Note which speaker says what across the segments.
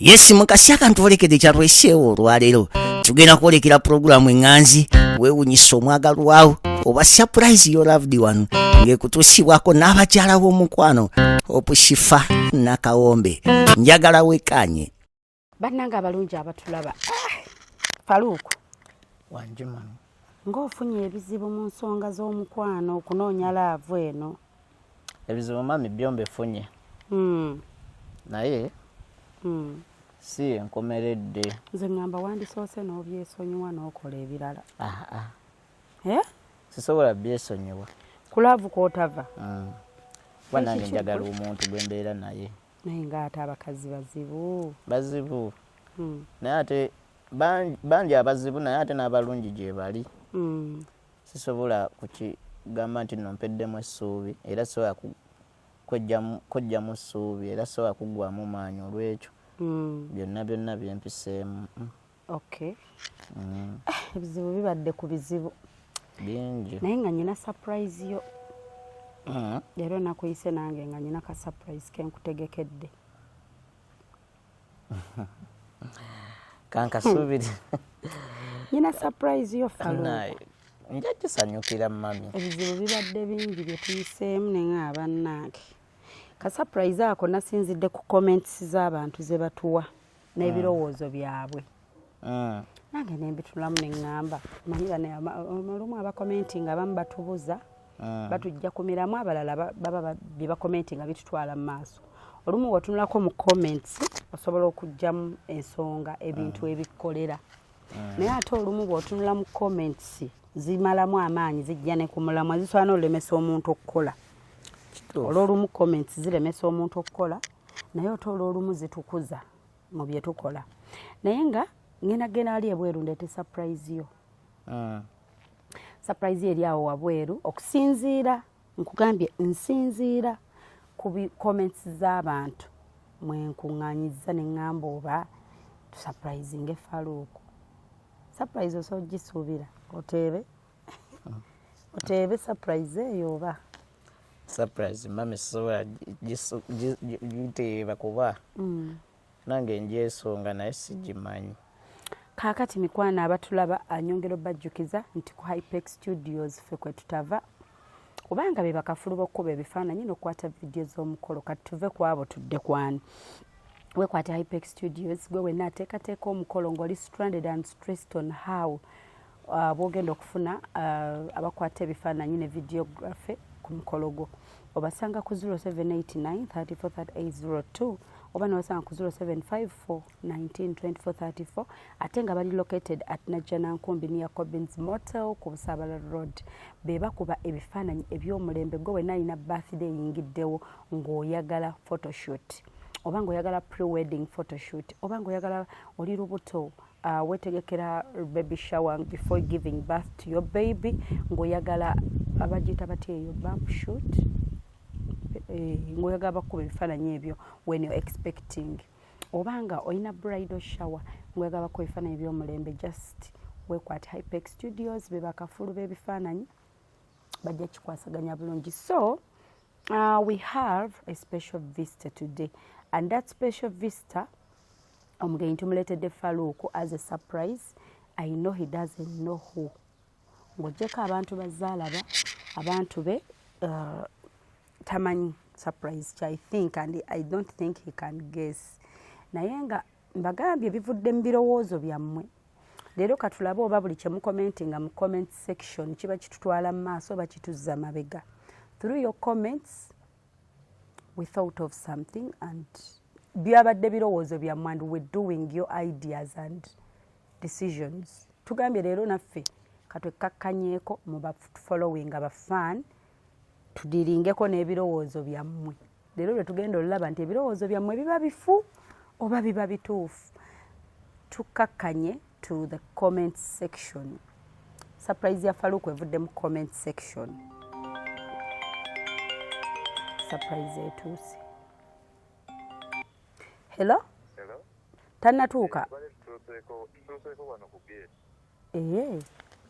Speaker 1: Yes mukasi akantu olekede kyalweseewo olwaleero tugenda kwolekera programu eŋŋanzi weewunyisa omwagalwawo oba surprise your loved one ng'ekutuusibwako n'abakyala b'omukwano opushifa nakawombe njagala wekanye
Speaker 2: bannanga abalungi abatulaba Faluku
Speaker 3: wanjuma
Speaker 2: ng'ofunye ebizibu mu nsonga z'omukwano okunoonya laavu eno
Speaker 3: ebizibu mami byombe funye naye si enkomeredde
Speaker 2: nze ngamba wandisoose n'obyesonyiwa n'okola ebirala
Speaker 3: sisobola byesonyiwa
Speaker 2: ku laavu kw'otava
Speaker 3: kuba nange njagala omuntu gwe mbeera naye bazibu naye ate bangi abazibu naye ate n'abalungi gye bali sisobola kukigamba nti nompeddemu essuubi era sobola kojjamu essuubi era sobola kuggwamu maanyi olw'ekyo byonna byempiseemu
Speaker 2: ebizibu bibadde ku bizibu
Speaker 3: bingi
Speaker 2: naye nga nyina surprise yo leero nakuyise nange nga nyina ka surprise kenkutegekedde
Speaker 3: kankasuubiri
Speaker 2: nyina surprise yo Faluku
Speaker 3: nja kisanyukira mami
Speaker 2: ebizibu bibadde bingi bye tuyiseemu ne nga bannange ka surprise ako nasinzidde ku comments z'abantu ze batuwa n'ebirowoozo byabwe nange nembitulamu ne ŋŋamba manyi banalumu abakomenti nga abamu batubuza batujja kumiramu abalala baba bye bakomenti nga bitutwala mu maaso olumu bw'otunulako mu comments osobola okugjamu ensonga ebintu ebikolera naye ate olumu bw'otunula mu comments zimalamu amaanyi zijja ne ku mulamwa zisobola n'olemesa omuntu okukola olw'olumu comments ziremesa omuntu okukola naye ate olw'olumu zitukuza mu bye tukola naye nga ngenda ali ebweru ndeete surprise yo surprise eri awo wabweru okusinziira nkugambye nsinziira ku comments z'abantu mwenkuŋŋaanyiza ne ŋŋamba oba tusurprisinge Faluku surprise osobola gisuubira oteebe surprise eyo oba
Speaker 3: surprise mami sobola giteeba kuba nange njesonga naye sigimanyi
Speaker 2: kaakati mikwano abatulaba anyongera obajjukiza nti ku Hypex Studios ffe kwe tutava kubanga be bakafulu b'okkuba ebifaananyi n'okukwata vidiyo z'omukolo kati tuve ku abo tudde kwani wekwate Hypex Studios gwe wenna ateekateeka omukolo ng'oli stranded and stressed on how bw'ogenda okufuna abakwata ebifaananyi ne videography ku mukolo gwo obasanga ku 0789 343802 oba n'obasanga ku 0754192434 ate nga bali located at Najjanankumbi near Cobbins Motel ku Busaabala Road be bakuba ebifaananyi eby'omulembe gwe wenna alina birthday eyingiddewo ng'oyagala photoshoot oba ng'oyagala pre-wedding photoshoot oba ng'oyagala oli lubuto wetegekera baby shower before giving birth to your baby ng'oyagala abagiyita batya eyo bump shoot ng'oyagala bakuba ebifaananyi ebyo when you're expecting oba nga olina bridal shower ng'oyagala bakuba ebifaananyi eby'omulembe just wekwate Hypex Studios be bakafulu b'ebifaananyi bajja kikwasaganya bulungi so we have a special visitor today and that special visitor omugenyi tumuleetedde Faluku as a surprise. I know he doesn't know who. Ng'oggyeko abantu bazaalaba abantu be tamanyi surprise I think and I don't think he can guess. Naye nga mbagambye bivudde mu birowoozo byammwe. Leero katulabe oba buli kye mukomentinga mu comment section kiba kitutwala mu maaso oba kituzza mabega. Through your comments we thought of something and byabadde birowoozo byammwe and we're doing your ideas and decisions. Tugambye leero naffe katwekakkanyeeko mu following abafan tudiringeko n'ebirowoozo byammwe. Leero lwe tugenda olulaba nti ebirowoozo byammwe biba bifu oba biba bituufu. Tukakkanye to the comment section. Surprise ya Faluku evudde mu comment section. Surprise etuuse. Hello?
Speaker 4: Hello?
Speaker 2: Tannatuuka?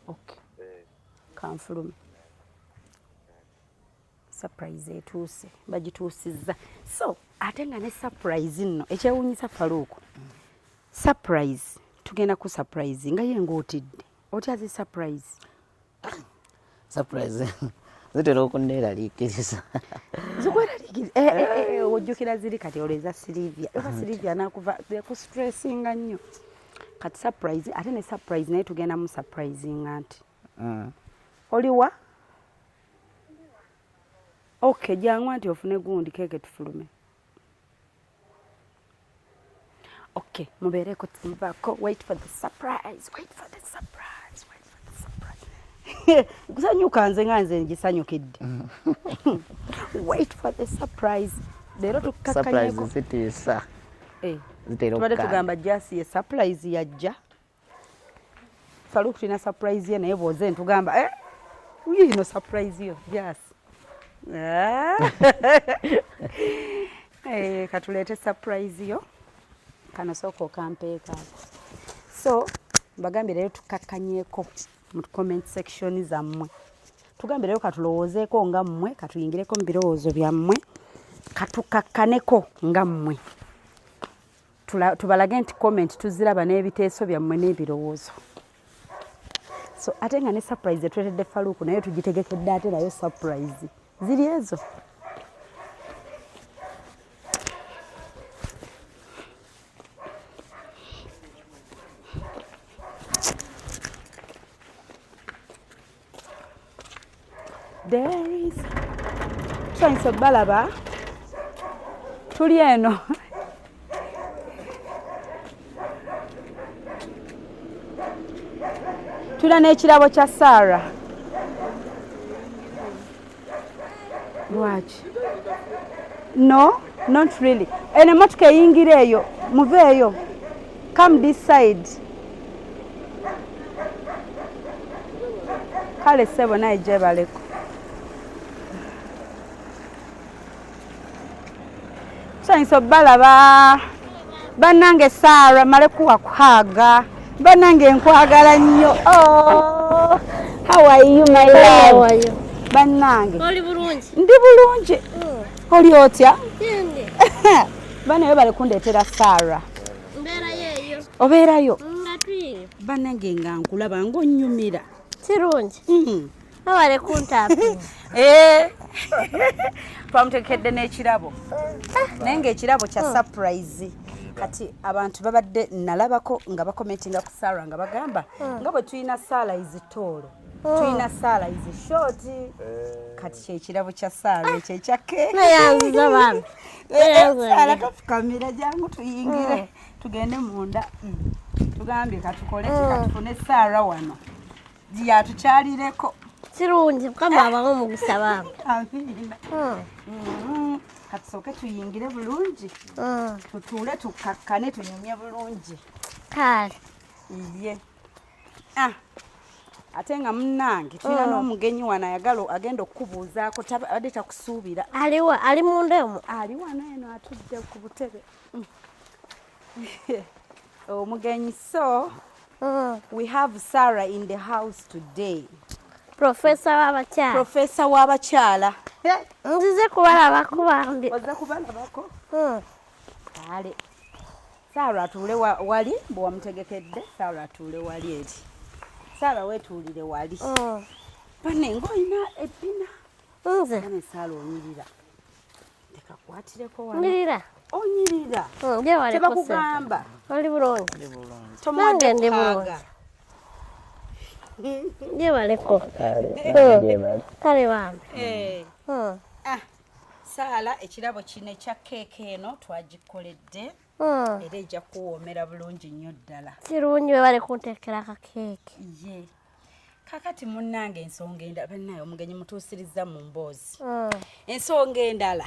Speaker 2: Okay. Kanfulume. Surprise etuuse. Bagituusizza. So, ate nga ne surprise nno ekyewuunyisa Faluuku surprise tugenda ku surprise nga ye ng'otidde otya zi surprise
Speaker 3: zitera okunneeraliikiriza
Speaker 2: zikweraliikiriza ojjukira ziri kati oleza Silivia oba Silivia nakuva ku stressinga nnyo kati surprise ate ne surprise naye tugenda mu surprisinga nti oliwa okay jangwa nti ofune gundi keke tufulume okay mubeereko tumuvako wait for the surprise kusanyuka nze nga nze ngisanyukidde wait for the surprise leero tukkakanyeko
Speaker 3: zitiisa
Speaker 2: tubadde tugamba jasi ye surprise yajja Faluuku tulina surprise ye naye bwoze ntugamba yino surprise yo jasi katuleete surprise yo kano sooka okampeeka so mbagambye leero tukakkanyeeko mu comment section zammwe tugambe leero katulowoozeeko nga mmwe katuyingireko mu birowoozo byammwe katukakkaneko nga mmwe tubalage nti comment tuziraba n'ebiteeso byammwe n'ebirowoozo so ate nga ne surprise etwetedde Faluuku naye tugitegekedde ate nayo surprise ziri ezo there is twanso balaba tuli eno tula n'ekirabo kya Sarah lwaki no not really ene motoka eyingira eyo muveeyo come this side kale sebo naye gyebaleko twanso balaba bannange Sarah male kuwakwaga bannange nkwagala nnyo how are you my love bannange
Speaker 4: oli bulungi
Speaker 2: ndi bulungi oli otya bana yo bale kundeetera Sarah
Speaker 4: mbeera yeeyo
Speaker 2: obeerayo
Speaker 4: nga tuyire
Speaker 2: bannange nga nkulaba ng'onnyumira
Speaker 4: kirungi awale kuntaapi
Speaker 2: twamutekedde n'ekirabo naye ng'ekirabo kya surprise kati abantu babadde nalabako nga bakomentinga ku Sarah nga bagamba nga bwe tulina Sarah izitoolo tulina Sarah izishoti kati kyekirabo kya Sarah ekyo ekya keeke
Speaker 4: nayanziza baana
Speaker 2: Sarah kafukamira jangu tuyingire tugende munda tugambye katukole katufune Sarah wano yatukyalireko
Speaker 4: kirungi mukama abamu omugisa baana
Speaker 2: amina katusooke tuyingire bulungi tutuule tukakkane tunyumye bulungi
Speaker 4: kale
Speaker 2: ye ate nga munnange tulina n'omugenyi wano ayagala agenda okukubuuzaako abadde takusuubira
Speaker 4: aliwa ali munda omwo
Speaker 2: ali wano eno atudde ku butebe omugenyi so we have Sarah in the house today
Speaker 4: profesa w'abakyala
Speaker 2: profesa w'abakyala
Speaker 4: nzize kubalabako bambi
Speaker 2: oza kubalabako kale Sarah atuule wali bwe wamutegekedde Sarah atuule wali eri Sarah weetuulire wali bane ng'olina ebbina
Speaker 4: nze
Speaker 2: bane Sarah onyirira tekakwatireko wano
Speaker 4: ngirira
Speaker 2: onyirira
Speaker 4: gyewaleko
Speaker 2: tebakugamba
Speaker 4: oli bulungi
Speaker 2: tomuwadde
Speaker 4: ndi
Speaker 2: kaaga
Speaker 4: bulungi gyewaleko kale bambi
Speaker 2: Sarah ekirabo kino ekya keeke eno twagikoledde era ejja kuwoomera bulungi nnyo ddala
Speaker 4: kirungi webale kunteekera akakeeke
Speaker 2: ye kakati munnange ensonga endala bannaye omugenyi mutuusirizza mu mboozi ensonga endala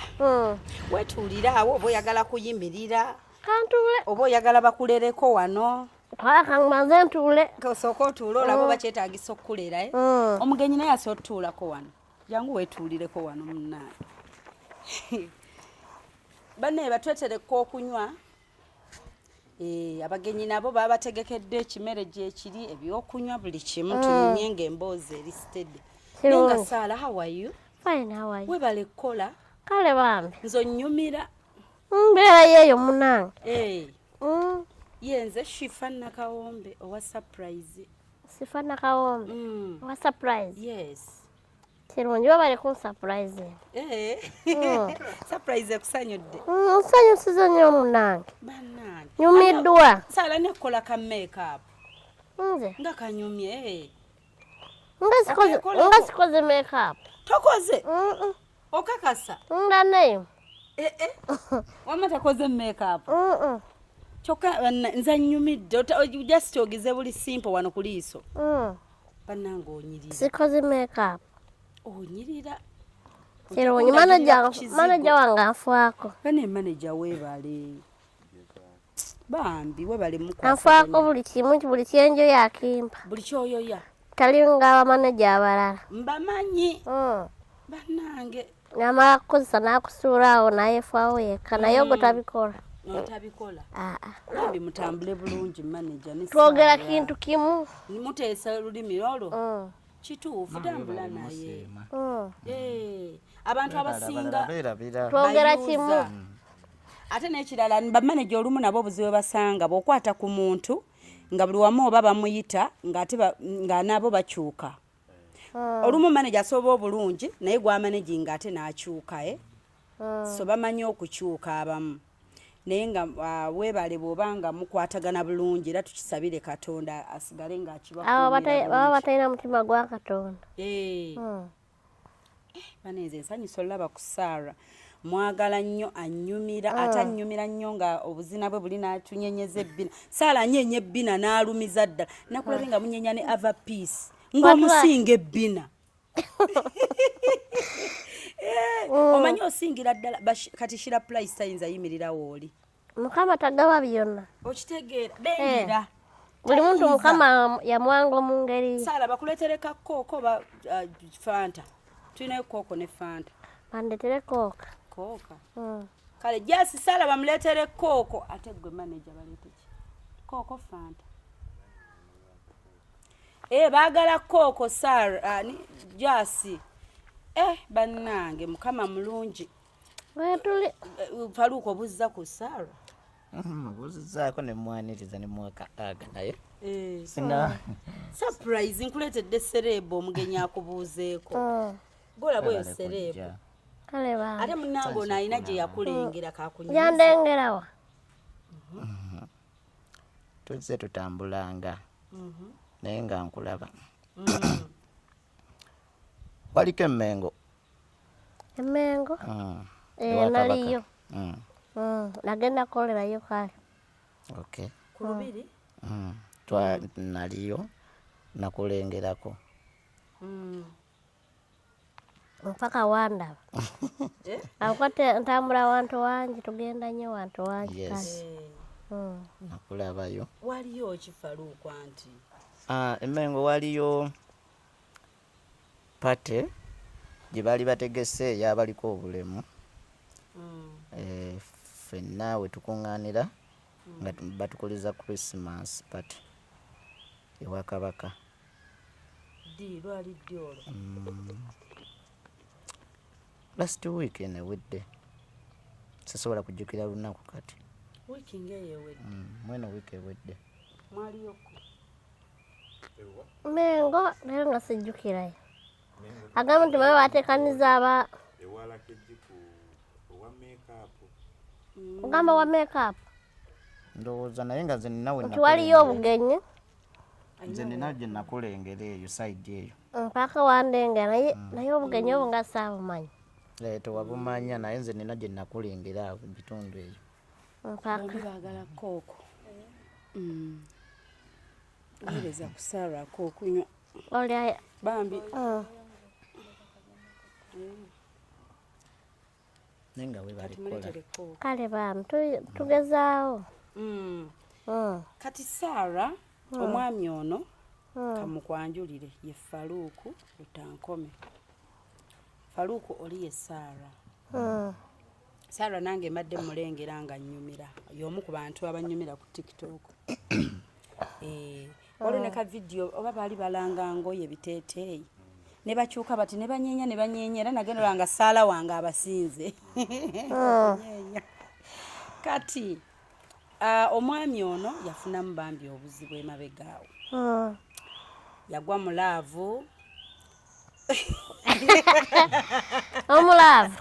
Speaker 2: wetuulira awo oba oyagala kuyimirira
Speaker 4: kantuule
Speaker 2: oba oyagala bakulereko wano
Speaker 4: kangumanze ntuule
Speaker 2: osooka otuule olaba oba kyetaagisa okukulera omugenyi naye asobola otutuulako wano jangu weetuulireko wano munnange bannaye batwetereko okunywa abagenyi nabo baba bategekedde ekimere gyekiri ebyokunywa buli kimu tunyumye ng'emboozi erisitedde naye nga Sarah how are you
Speaker 4: fine how are you
Speaker 2: webale kukola
Speaker 4: kale bambi
Speaker 2: nze onnyumira
Speaker 4: Mbeera yeeyo munange.
Speaker 2: Yenze Shifa Nakawombe owa surprise.
Speaker 4: Sifa Nakawombe. Wa surprise.
Speaker 2: Yes.
Speaker 4: Kirungi bali ku surprise.
Speaker 2: Surprise kusanyudde.
Speaker 4: Nsanyusiza nnyo munange.
Speaker 2: Bannange.
Speaker 4: Nyumiddwa.
Speaker 2: Sala ne kola ka makeup.
Speaker 4: Nze.
Speaker 2: Nga kanyumye.
Speaker 4: Nga sikoze makeup.
Speaker 2: Tokoze. Okakasa.
Speaker 4: Nga nayo.
Speaker 2: Wama takoze makeup. Choka nza nyumidde just ogize buli simple wano kuliiso. Bannange onyirira.
Speaker 4: Sikoze makeup.
Speaker 2: Onyirira.
Speaker 4: Kirungi manager wange afaako.
Speaker 2: Bane manager webale. Bambi webale mukwasa.
Speaker 4: Afaako buli kimu buli kyenjo yakimpa.
Speaker 2: Buli kyoyoya.
Speaker 4: Tali nga manager abalala.
Speaker 2: Mbamanyi. Bannange.
Speaker 4: Namala kukozesa n'akusuulaawo nayeefaawo yekka naye ogwo tabikola.
Speaker 2: Tabikola. Bambi mutambule bulungi manager ne.
Speaker 4: Twogera kintu kimu.
Speaker 2: Muteesa lulimi olwo. Kituufu tambula naye. Abantu abasinga
Speaker 4: twogera kimu.
Speaker 2: Ate n'ekirala bamanager olumu nabo obuzibu basanga bw'okwata ku muntu nga buli wamu oba bamuyita nga nabo bakyuka. Olumu manager asoba obulungi naye gwa managing ate n'akyuka. So bamanyi okukyuka abamu. Naye nga weebale bw'obanga mukwatagana bulungi era tukisabire Katonda asigale ng'akibakuumira.
Speaker 4: Baba batalina mutima gwa Katonda.
Speaker 2: Baneze nsanyusa olaba ku Sarah. Mwagala nnyo annyumira ate annyumira nnyo nga obuzina bwe buli n'atunyenyeza ebbina. Sarah anyenye ebbina n'alumiza ddala. Nakulabe nga munyenya ne Ava Peace ng'omusinga ebbina. Omanyi osingira ddala kati Shira Price tayinza yimirira wooli.
Speaker 4: Mukama tagaba byonna.
Speaker 2: Okitegeera beera.
Speaker 4: Buli muntu Mukama yamwanga mu ngeri.
Speaker 2: Sarah bakuletereka kooko ba Fanta. Tulinayo kooko ne Fanta.
Speaker 4: Bandetere kooka.
Speaker 2: Kooka. Kale jasi Sarah bamuletere kooko ate gwe manager balete ki? Kooko Fanta. Baagala kooko Sarah ni jasi. Bannange Mukama mulungi.
Speaker 4: Wetuli
Speaker 2: Faluko buzza ku Sarah.
Speaker 3: Buzzaako ne mwaniriza ne mwaka aga naye.
Speaker 2: Singa surprise nkuletedde serebo omugenyi akubuuzeeko. Gola bwe serebo.
Speaker 4: Kale ba.
Speaker 2: Ate munnango nalina gye yakulengera kakunyumiza.
Speaker 4: Yandengerawa.
Speaker 3: Tuzze tutambulanga. Naye nga nkulaba. Waliko emmengo.
Speaker 4: Emmengo? Naliyo. Nagenda kolerayo kale.
Speaker 3: Okay.
Speaker 2: Ku lubiri?
Speaker 3: Naliyo nakulengerako.
Speaker 4: Mpaka wandaba. Akwate ntambula wantu wangi tugenda nnyo wantu wangi kale.
Speaker 3: Nakulabayo.
Speaker 2: Waliyo kifaluko anti.
Speaker 3: Emmengo waliyo pate gye baali bategese y'abaliko obulemu. Ffenna we tukuŋŋaanira nga batukuliza Christmas party ewa Kabaka.
Speaker 2: Lwali ddi olwo?
Speaker 3: Last week enewedde. Sisobola kujjukira lunaku kati.
Speaker 2: Wiiki ng'eyewedde.
Speaker 3: Mweno wiiki ewedde.
Speaker 2: Mwaliyoko?
Speaker 4: Mengo naye nga sijjukirayo. Agamba nti babe bateekaniza aba.
Speaker 5: Ewala kejiku owa makeup.
Speaker 4: Ogamba wa makeup?
Speaker 3: Ndowooza naye nga nze ninawe
Speaker 4: nti waliyo obugenyi.
Speaker 3: Nze nina gye nakulengera eyo side eyo.
Speaker 4: Mpaka wandengera naye obugenyi obwo nga saabumanyi.
Speaker 3: Tewabumanya naye nze nina gye nakulengera ebitundu eyo.
Speaker 4: Mpaka
Speaker 2: baagala kooko. Ngereza ku Sarah kookunywa.
Speaker 4: Olya
Speaker 2: Bambi.
Speaker 3: Nenga we balikola.
Speaker 4: Kale bambi tugezaawo.
Speaker 2: Kati Sarah omwami ono kamukwanjulire ye Faluku Lutankome. Faluku oli ye Sarah. Sarah nange mbadde mulengera nga nnyumira. Y'omu ku bantu abanyumira ku TikTok. Waliwo ne ka video oba baali balanga ngoye biteeteeyi. Ne bakyuka bati ne banyeenya era nagendera nga Sarah wange abasinze. kati omwami ono yafunamu bambi obuzibu emabegaawo yagwa mu laavu
Speaker 4: omulaavu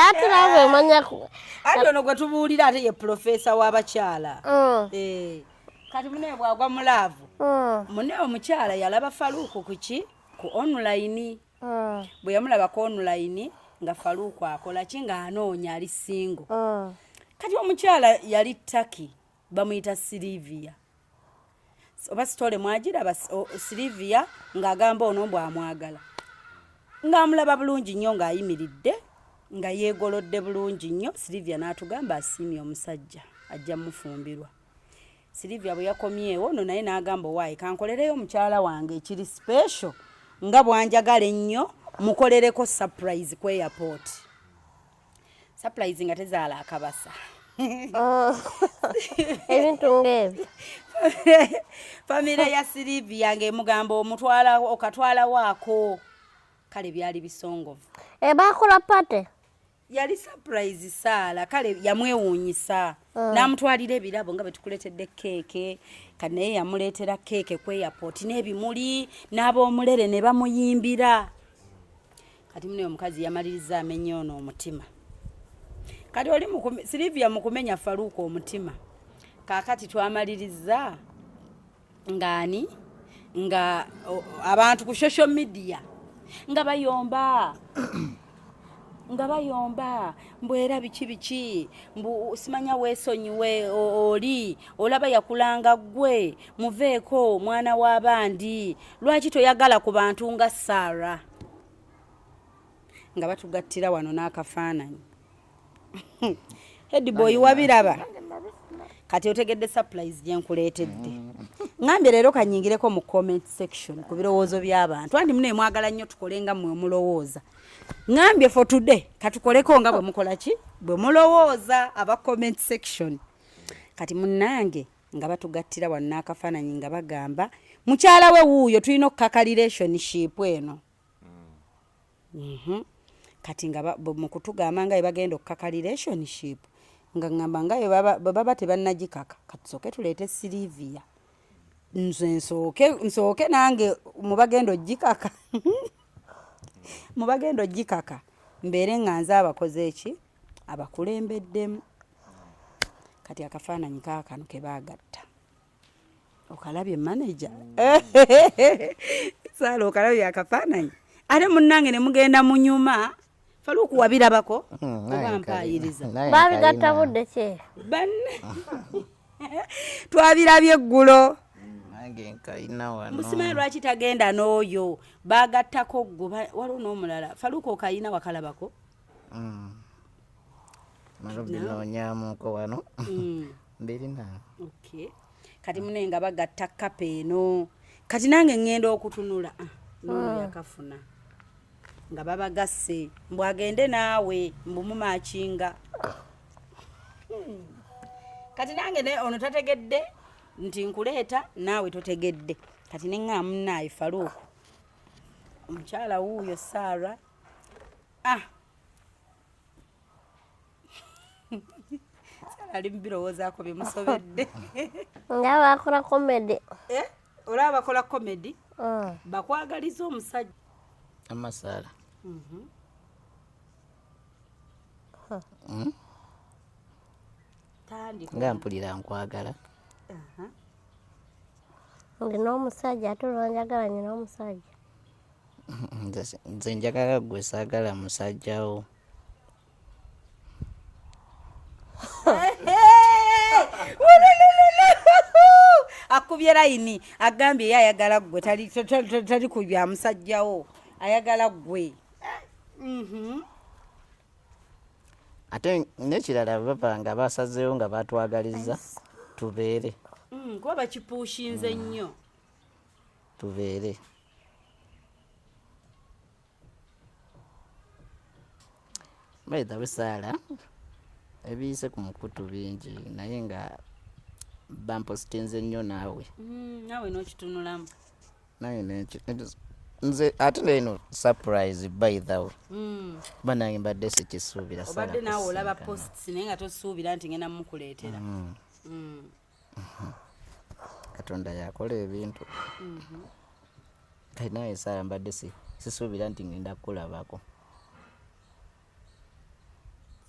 Speaker 4: ate laavu emanyaku
Speaker 2: ate ono gwe tubuulira ate ye profesa w'abakyala kati munaye bwagwa mu laavu munaye omukyala yalaba Faluuku ku online bwe yamulaba ku online nga Faluuku akola ki ng'anoonya ali singo kati omukyala yali Taki bamuyita Silivia oba sitole mwagiraba Silivia ng'agamba ono bw'amwagala ng'amulaba bulungi nnyo ng'ayimiridde nga yeegolodde bulungi nnyo Silivia n'atugamba asiimye omusajja ajja mufumbirwa Silivia bwe yakomyewo no naye n'agamba owaayi kankolereyo omukyala wange ekiri special nga bwanjagala ennyo mukolereko surprise ku airport surprise nga tezaala akabasa
Speaker 4: ebintu ng'ebyo
Speaker 2: famire ya Silivia ng'emugamba okatwala waako kale byali bisongovu
Speaker 4: bakola pate
Speaker 2: yali surprise Saala kale yamwewuunyisa n'amutwalira ebirabo nga betukuletedde keeke kati naye yamuleetera keeke ku airport n'ebimuli n'ab'omulere ne bamuyimbira kati muno omukazi yamaliriza amenya ono omutima kati oli Silivia mu kumenya Faluuku omutima kaakati twamaliriza ng'ani nga abantu ku social media nga bayomba mbwera biki mbu simanya weesonyiwe oli olaba yakulanga gwe muveeko mwana w'abandi lwaki toyagala ku bantu nga Sarah nga batugattira wano n'akafaananyi Headboy wabiraba kati otegedde surprise gye nkuleetedde ngambye leero kanyingireko mu comment section ku birowoozo by'abantu andi muno mwagala nnyo tukole nga mmwe mulowooza ngambye for today katukoleko nga bwe mukola ki bwe mulowooza aba comment section kati munnange nga batugattira wano n'akafaananyi nga bagamba mukyala we wuuyo tulina okukaka relationship eno kati nga mu kutugamba nga bagenda okukaka relationship nga ngamba nga baba tebannagikaka katusooke tuleete Silivia nze nsooke nange mubagenda ogikaka mbeere nga nze abakoze eki abakulembeddemu kati akafaananyi kaakano ke baagatta okalabye manager Saala okalabye akafaananyi ate munnange ne mugenda mu nyuma Faluuku wabirabako oba mpaayiriza
Speaker 4: babigatta budde ki
Speaker 2: banne twabirabye eggulo musimanyi lwaki tagenda n'oyo baagattako gwe waliwo n'omulala Faluuku okayina wakalabako
Speaker 3: malobinoonyamuko wano mbirina
Speaker 2: kati mune nga bagatta kapa eno kati nange ngenda okutunula n'ono yakafuna nga babagasse mbwagende naawe mbumumakinga kati nange ono tategedde nti nkuleeta naawe totegedde kati neŋŋaa munnaayi Faluuku omukyala wuuyo Sarah Sarah ali mu birowoozaako bimusobedde
Speaker 4: nga bakola comedy
Speaker 2: olaba bakola comedy bakwagaliza omusajja
Speaker 3: amasaala nga mpulira nkwagala
Speaker 4: ndi n'omusajja ate olwanjagalanye n'omusajja
Speaker 3: nze njagala gwe saagala musajjawo
Speaker 2: akubye layini agambye ye ayagala gwe tali ku bya musajjawo ayagala gwe
Speaker 3: ate n'ekirala baba nga basazeewo nga batwagaliza tubeere
Speaker 2: kuba bakipuushinze nnyo
Speaker 3: tubeere baita Saala ebiyise ku mukutu bingi naye nga bampositinze nnyo naawe
Speaker 2: naawe n'okitunulamu
Speaker 3: naye nze ate leno surprise by the way banange mbadde sikisuubira
Speaker 2: obadde naawe olaba posts naye nga tosuubira nti ngenda mukuleetera
Speaker 3: Katonda yakola ebintu kati naye Sarah mbadde sisuubira nti ngenda kukulabako.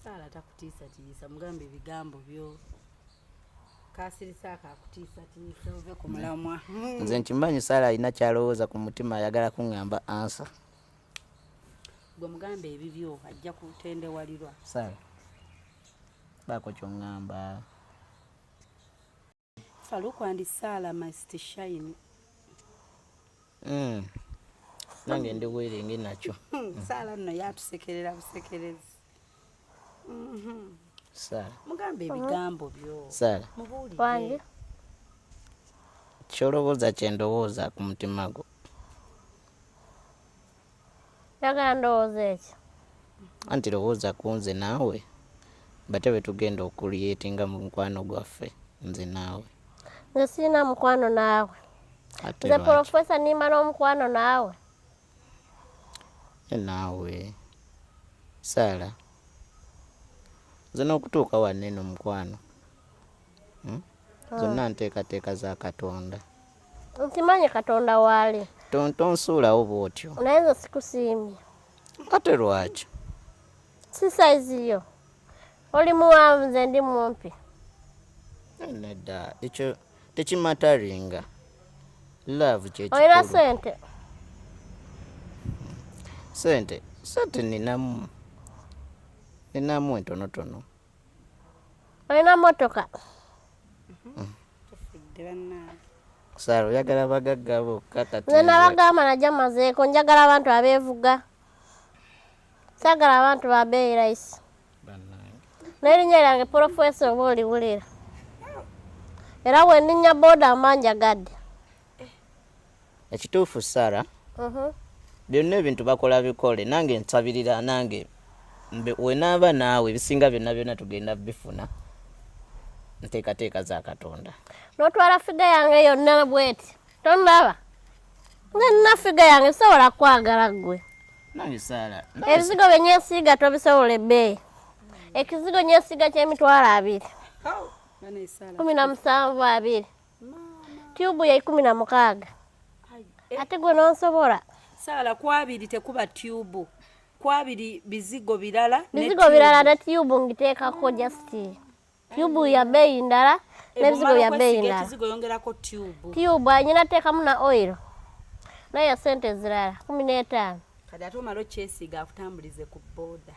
Speaker 2: Sarah takutiisatiisa mugambe ebigambo byo kasirisa akakutiisatiisa ove ku mulamwa.
Speaker 3: Nze nkimanyi Sarah alina kyalowooza ku mutima ayagala kuŋŋamba ansa.
Speaker 2: Gwe mugambe ebibyo ajja kutendewalirwa.
Speaker 3: Sarah baako ky'oŋŋamba.
Speaker 2: Faluku and Sarah must shine.
Speaker 3: Nange ndi weeringi nakyo.
Speaker 2: Sarah nno yatusekerera busekerezi.
Speaker 3: Sarah
Speaker 2: Mugambe ebigambo byo.
Speaker 3: Sarah
Speaker 2: Mubuulire.
Speaker 3: kyolowooza kye ndowooza ku mutima gwo.
Speaker 4: Njagala ndowooza ekyo.
Speaker 3: Anti lowooza ku nze naawe batebe tugenda okuliyetinga mu mukwano gwaffe nze naawe.
Speaker 4: Nze sirina mukwano naawe.
Speaker 3: Ate
Speaker 4: Nze
Speaker 3: lwaki?
Speaker 4: Professor nimba n'omukwano naawe.
Speaker 3: Naawe Sarah nze n'okutuuka wano eno mukwano zonna nteekateeka za Katonda.
Speaker 4: Nkimanyi Katonda waali.
Speaker 3: Tonsuulawo bw'otyo.
Speaker 4: Naye nze sikusiimye.
Speaker 3: Ate lwaki?
Speaker 4: Si size yo. Oli muwanvu nze ndi mumpi.
Speaker 3: Nedda ekyo tekimataringa. Love kyekikulu.
Speaker 4: Olina ssente?
Speaker 3: Sente ninamu entonotono.
Speaker 4: Olina motoka?
Speaker 3: Sarah oyagala bagagga bokka kati.
Speaker 4: Nze nabagamba najja mazeeko njagala abantu abeevuga. Saagala abantu ba beeyi rayisi. N'erinnya lyange Professor oba oliwulira. Era bwe nninnya booda manjagadde.
Speaker 3: Ekituufu Sarah byonna ebintu bakola bikole nange nsabirira nange we naaba naawe ebisinga byonna tugenda bifuna nteekateeka za Katonda.
Speaker 4: N'otwala figa yange yonna bweti tondaba nze nina figa yange sobola kwagala ggwe.
Speaker 3: Nange Sarah
Speaker 4: Ebizigo bye nyeesiiga tobisobola ebbeeyi. Ekizigo nyeesiiga ky'emitwalo 2. 17 Tube ya 16. Ate gwe n'onsobola.
Speaker 2: Sarah kwabiri tekuba tube. Kwabiri bizigo birala.
Speaker 4: Bizigo birala ne tube ngiteekako just. Tube ya beeyi ndala n'ebizigo bya beeyi ndala.
Speaker 2: Ekizigo yongerako tube.
Speaker 4: Tube anyina teekamu na oil. Naye sente zirala 15.
Speaker 2: Kati ate omala okyesiiga akutambulize ku booda.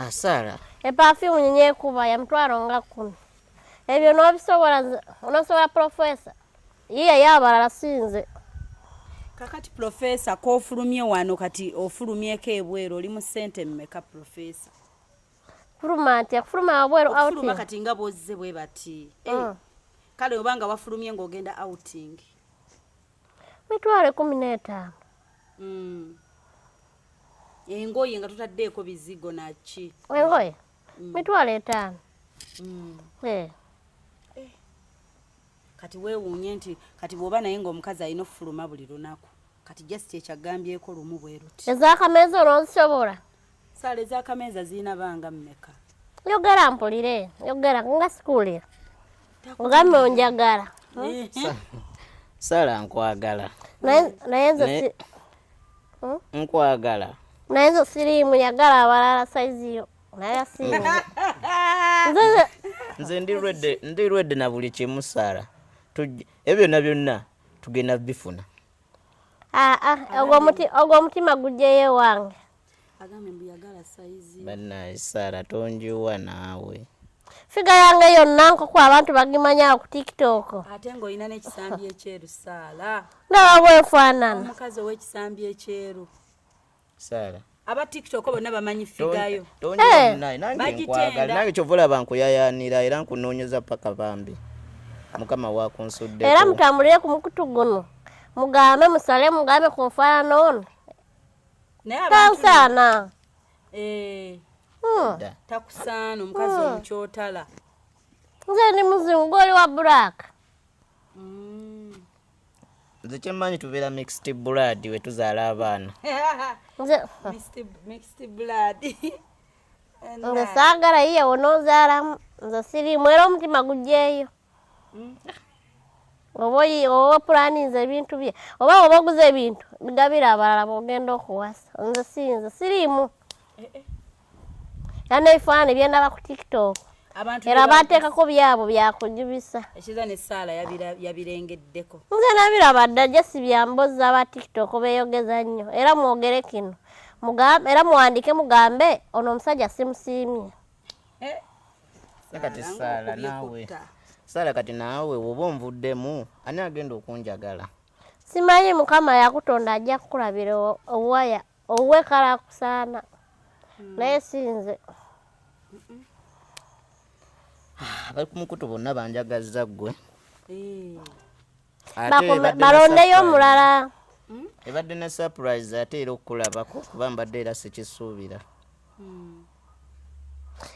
Speaker 3: Sarah
Speaker 4: Perfume nyeekuba ya mtwalo nga 10. Ebyo n'obisobola onosobola Professor. Yiye yabalala sinze.
Speaker 2: Kakati Professor k'ofulumye wano kati ofulumyeko ebweru oli mu ssente mmeka Professor?
Speaker 4: Fuluma nti akufuluma wabweru outing.
Speaker 2: Ofuluma kati nga bozze bwe bati. Kale obanga wafulumye ng'ogenda outing.
Speaker 4: Mitwalo 15.
Speaker 2: Engoye nga tutaddeeko bizigo naki.
Speaker 4: Engoye? Mitwalo 5.
Speaker 2: Kati weewuunye nti kati bw'oba naye ng'omukazi alina ofuluma buli lunaku. Kati just ekyagambyeko lumu bwe ruti.
Speaker 4: Ez'akameeza olw'ozisobola?
Speaker 2: Sarah ez'akameeza zirina banga mmeka?
Speaker 4: Yogera mpulire. Yogera nga sikuulira. Ogambe onjagala.
Speaker 3: Sarah nkwagala.
Speaker 4: Naye nze
Speaker 3: nkwagala.
Speaker 4: Naye nze siriimu yagala abalala size yo. Naye siriimu.
Speaker 3: Nze ndi ready na buli kimu Sarah. Ebyo byonna tugenda bifuna.
Speaker 4: Ogwo omutima gujjeyo wange.
Speaker 2: Agambe mbu yagala size.
Speaker 3: Bannaye Sarah tonjuwa naawe.
Speaker 4: Figa yange yonna nkoko abantu bagimanyawo ku TikTok.
Speaker 2: Ate ng'olina n'ekisambi ekyeru Sarah.
Speaker 4: Ndaba bwefaanana.
Speaker 2: Omukazi ow'ekisambi ekyeru.
Speaker 3: Sarah
Speaker 2: aba TikTok bonna bamanyi figayo.
Speaker 3: Tonjuwa naye nange nkwagala. Nange kyovula bankuyayaanira era nkunoonyeza paka bambi. Mukama wakunsuddeko.
Speaker 4: Era mutambulire ku mukutu guno. Mugambe musale mugambe ku nfaanana ono.
Speaker 2: Naye abantu
Speaker 4: Takusaana.
Speaker 2: Takusaana omukazi omukyotala.
Speaker 4: Nze ndi muzungu gwe oli wa black.
Speaker 3: nze kyemmanyi tubeera mixed blood we tuzaala abaana.
Speaker 2: Mixed blood.
Speaker 4: Nze saagala yiye onoozaalamu nze siriimu era omutima gujjeeyo. Oba pulaninze ebintu bye oba oba oguze ebintu bigabira abalala bw'ogenda okuwasa. Nze siriimu. Era n'ebifaananyi byendaba ku TikTok era baateekako byabo byakujubisa.
Speaker 2: Ekiza ne Saala yabirengeddeko.
Speaker 4: Nze nabiraba dda gye si byamboza aba TikTok beeyogeza nnyo era mwogere kino era muwandiike mugambe ono omusajja simusiimye.
Speaker 3: Kati Saala kati naawe woba onvuddemu ani agenda okunjagala?
Speaker 4: Simanyi Mukama yakutonda ajja kukulabira owaya owekala akusaana naye sinze.
Speaker 3: Bali ku mukutu bonna banjagazza ggwe.
Speaker 4: Balondeyo omulala.
Speaker 3: Ebadde ne surprise ate era okukulabako kuba mbadde era sikisuubira.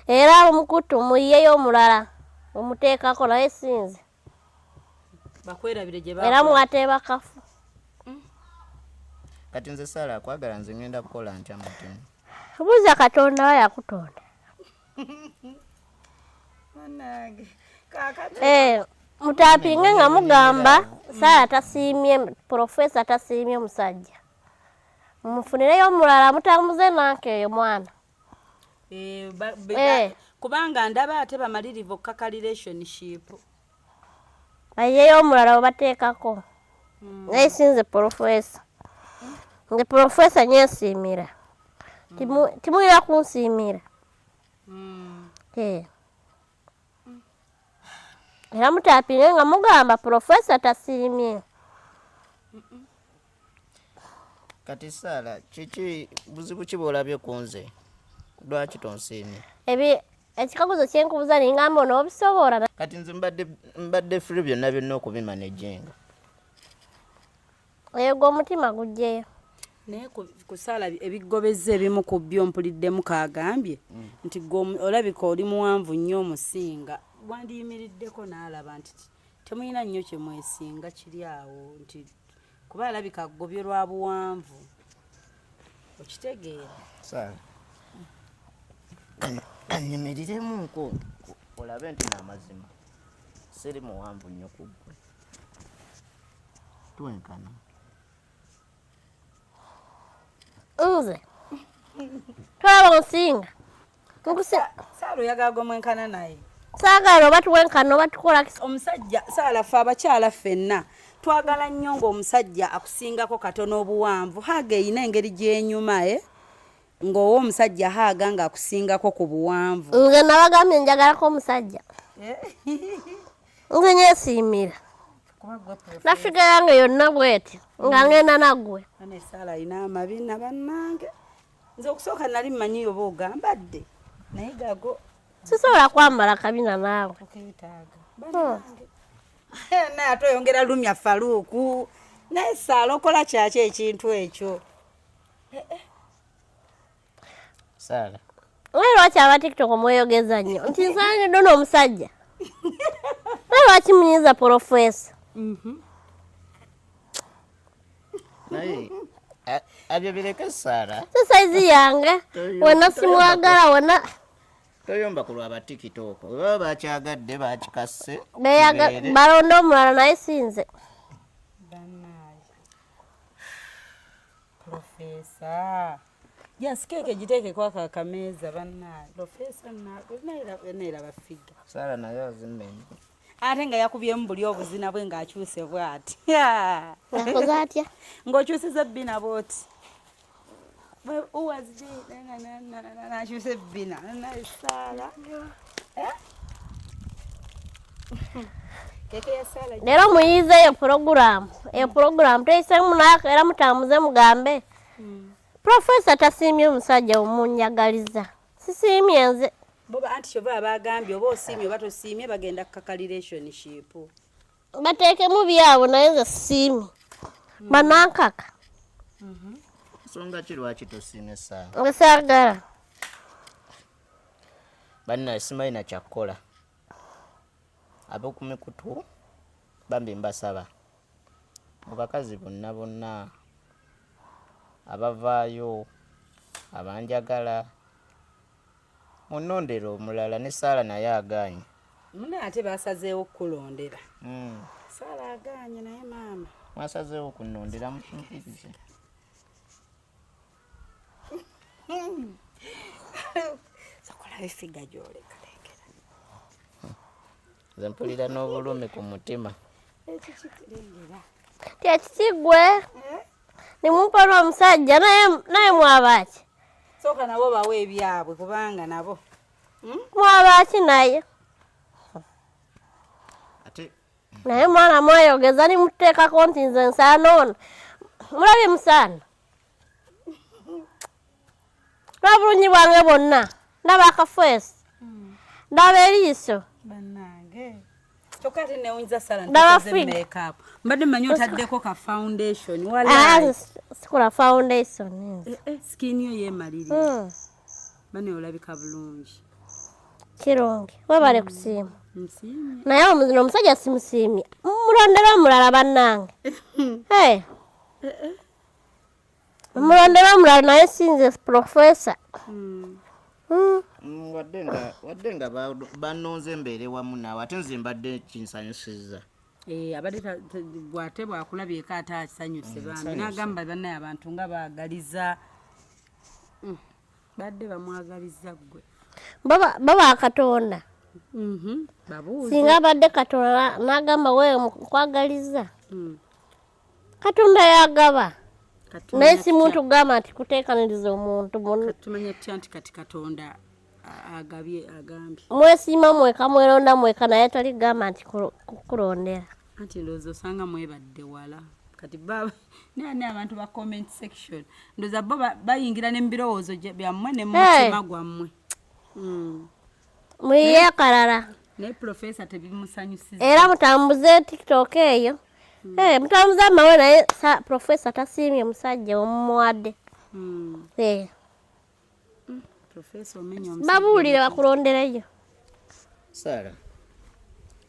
Speaker 4: Era omukutu muyiyeyo omulala omuteekako naye sinze.
Speaker 2: Bakwerabire gye
Speaker 4: era mwateeba kafu.
Speaker 3: Kati nze Saala akwagala nze ngenda kukola ntya mutima?
Speaker 4: Buuza Katonda wa yakutonda. Mutaapinge nga mugamba Saala tasiimye, Profesa tasiimye musajja. Mufunireyo omulala mutamuze nankeeyo mwana.
Speaker 2: Kubanga ndaba ate bamalirivu okukaka relationship.
Speaker 4: Ayeyo omulala obateekako. Naye sinze Profesa. Nze Profesa nyensiimira. Timuyira kunsiimira. Era mutaapinge nga mugamba Profesa tasiimye.
Speaker 3: Kati Saala kiki buzibu ki bw'olabye ku nze? Lwaki tonsiimye?
Speaker 4: Ekikaguzo kyenkubuza ningamba onoobisobola.
Speaker 3: Kati nze mbadde free byonna okubimanaginga.
Speaker 4: Eyo gwe omutima gujjeyo.
Speaker 2: Naye ku Saala ebigobezza ebimu ku byo mpuliddemu kaagambye nti olabika oli muwanvu nnyo omusinga. Wandiyimiriddeko n'alaba nti temulina nnyo kye mwesinga kiri awo nti kuba alabika agobye lwa buwanvu. Okitegeera?
Speaker 3: Saala anyimiriremu olabe nti n'amazima siri muwanvu nnyo ku ggwe. Twenkana.
Speaker 4: Nze twaba onsinga.
Speaker 2: Saala oyagala gomwenkana naye.
Speaker 4: Saagala oba tuwenkana oba tukola
Speaker 2: omusajja Saala ffe abakyala ffenna twagala nnyo ng'omusajja akusingako katono obuwanvu. Haaga eyina engeri gy'enyuma ng'owa omusajja haaga ng'akusingako ku buwanvu.
Speaker 4: Nze nabagambye njagalako omusajja. Nze nyesiimira. Nafiga yange yonna bweti nga ngenda naggwe.
Speaker 2: Ane Saala alina amabi na bannange. Nze okusooka nali mmanyi oba ogambadde naye gago
Speaker 4: sisobola kwambala kabina naawe.
Speaker 2: Naye ate oyongera lumya Faluuku. Naye Saala okola kyaki ekintu ekyo?
Speaker 3: Saala.
Speaker 4: Naye lwaki aba TikTok mweyogeza nnyo nti nsangidde n'omusajja? Naye lwaki munyiza Profesa?
Speaker 3: Naye abyo bireke Saala.
Speaker 4: Si saizi yange wena simwagala wena.
Speaker 3: Toyomba ku lwaba TikTok. Baba bakyagadde bakikasse.
Speaker 4: Balonda omulala naye sinze.
Speaker 2: Profesa. Yes, keke giteekeko akameeza bannaaye. Profesa naera bafiga.
Speaker 3: Saala naye ozimmenye.
Speaker 2: Ate nga yakubyemu buli obuzina bwe ng'akyuse bw'ati.
Speaker 4: Nakoze atya?
Speaker 2: Ng'okyusiza ebbina bw'oti. Uwazidi n'akyusa ebbina. Naye Saala. Keke ya Saala.
Speaker 4: Leero muyize eyo puroguramu. Eyo puroguramu teyiseemu naaka era mutambuze mugambe. Profesa tasiimye omusajja omunyagaliza. Sisiimye nze.
Speaker 2: Boba anti kyova abagambye oba osiimye oba tosiimye bagenda kukaka relationship.
Speaker 4: Bateekemu byabo naye nze sisiimye. Banankaka.
Speaker 3: Nsonga ki lwaki tosiimye Saala?
Speaker 4: Nge saagala.
Speaker 3: Bannaye simanyi na kyakkola. Ab'oku mikutu bambi mbasaba mu bakazi bonna abavaayo abanjagala munondera omulala ne Saala naye agaanye.
Speaker 2: Mune ate basazeewo kulondera. Saala agaanye naye maama.
Speaker 3: Mwasazeewo kunondera mukimpirize.
Speaker 2: Sokola efiga gyoleka lengera.
Speaker 3: Nze mpulira n'obulumi ku mutima.
Speaker 2: Ekikirengera.
Speaker 4: Tekigwe. Nimumpa n'omusajja naye mwabaki.
Speaker 2: Soka nabo bawe ebyabwe kubanga nabo.
Speaker 4: Mwabaki naye.
Speaker 3: Ate
Speaker 4: naye mwana mweyogeza nimuteekako nti nze nsaana ono. Mulabye musaana. N'obulungi bwange bwonna. Ndaba akafeesi. Ndaba eriiso.
Speaker 2: Bannange. Tokati neunza Saala
Speaker 4: Ndaba
Speaker 2: ntukoze
Speaker 4: figa.
Speaker 2: makeup. Mbadde manyi otaddeko ka foundation.
Speaker 4: Ah,
Speaker 2: Wala.
Speaker 4: sikola foundation.
Speaker 2: Skin yo yemalirira. Bane olabika bulungi.
Speaker 4: Kirungi. Webale kusiima.
Speaker 2: Nsiimye.
Speaker 4: Naye omusajja simusiimye. Mulondera omulala bannange. Hey. Mulondera omulala naye sinze professor.
Speaker 3: wadde nga banonze mbeere wamu naawe ate nze mbadde kinsanyusizza.
Speaker 2: Abadde bwate bwakulabyeko ate akisanyuse bambi n'agamba bannaye abantu nga baagaliza. Badde bamwagaliza ggwe.
Speaker 4: Baba Katonda.
Speaker 2: Babuuze.
Speaker 4: Singa abadde Katonda n'agamba wewe nkwagaliza. Katonda yagaba. Naye si muntu gamba nti kuteekaniriza omuntu muno.
Speaker 2: Tumanya tutya nti kati Katonda agambye.
Speaker 4: Mwesiima mweka mweronda mweka naye tali gamba nti kukulondera.
Speaker 2: Anti ndowooza osanga mwebadde wala. Kati baba ne abantu ba comment section. Ndowooza bo bayingira ne mu birowoozo byammwe ne mu mutima gwammwe.
Speaker 4: Muyiye kalala.
Speaker 2: Naye professor tebimusanyusiza.
Speaker 4: Era mutambuze TikTok eyo. Mutambuze amawe naye professor tasiimye musajja omumuwadde.
Speaker 2: Professor omenya omusajja.
Speaker 4: Babuulire bakulondereyo.
Speaker 3: Saala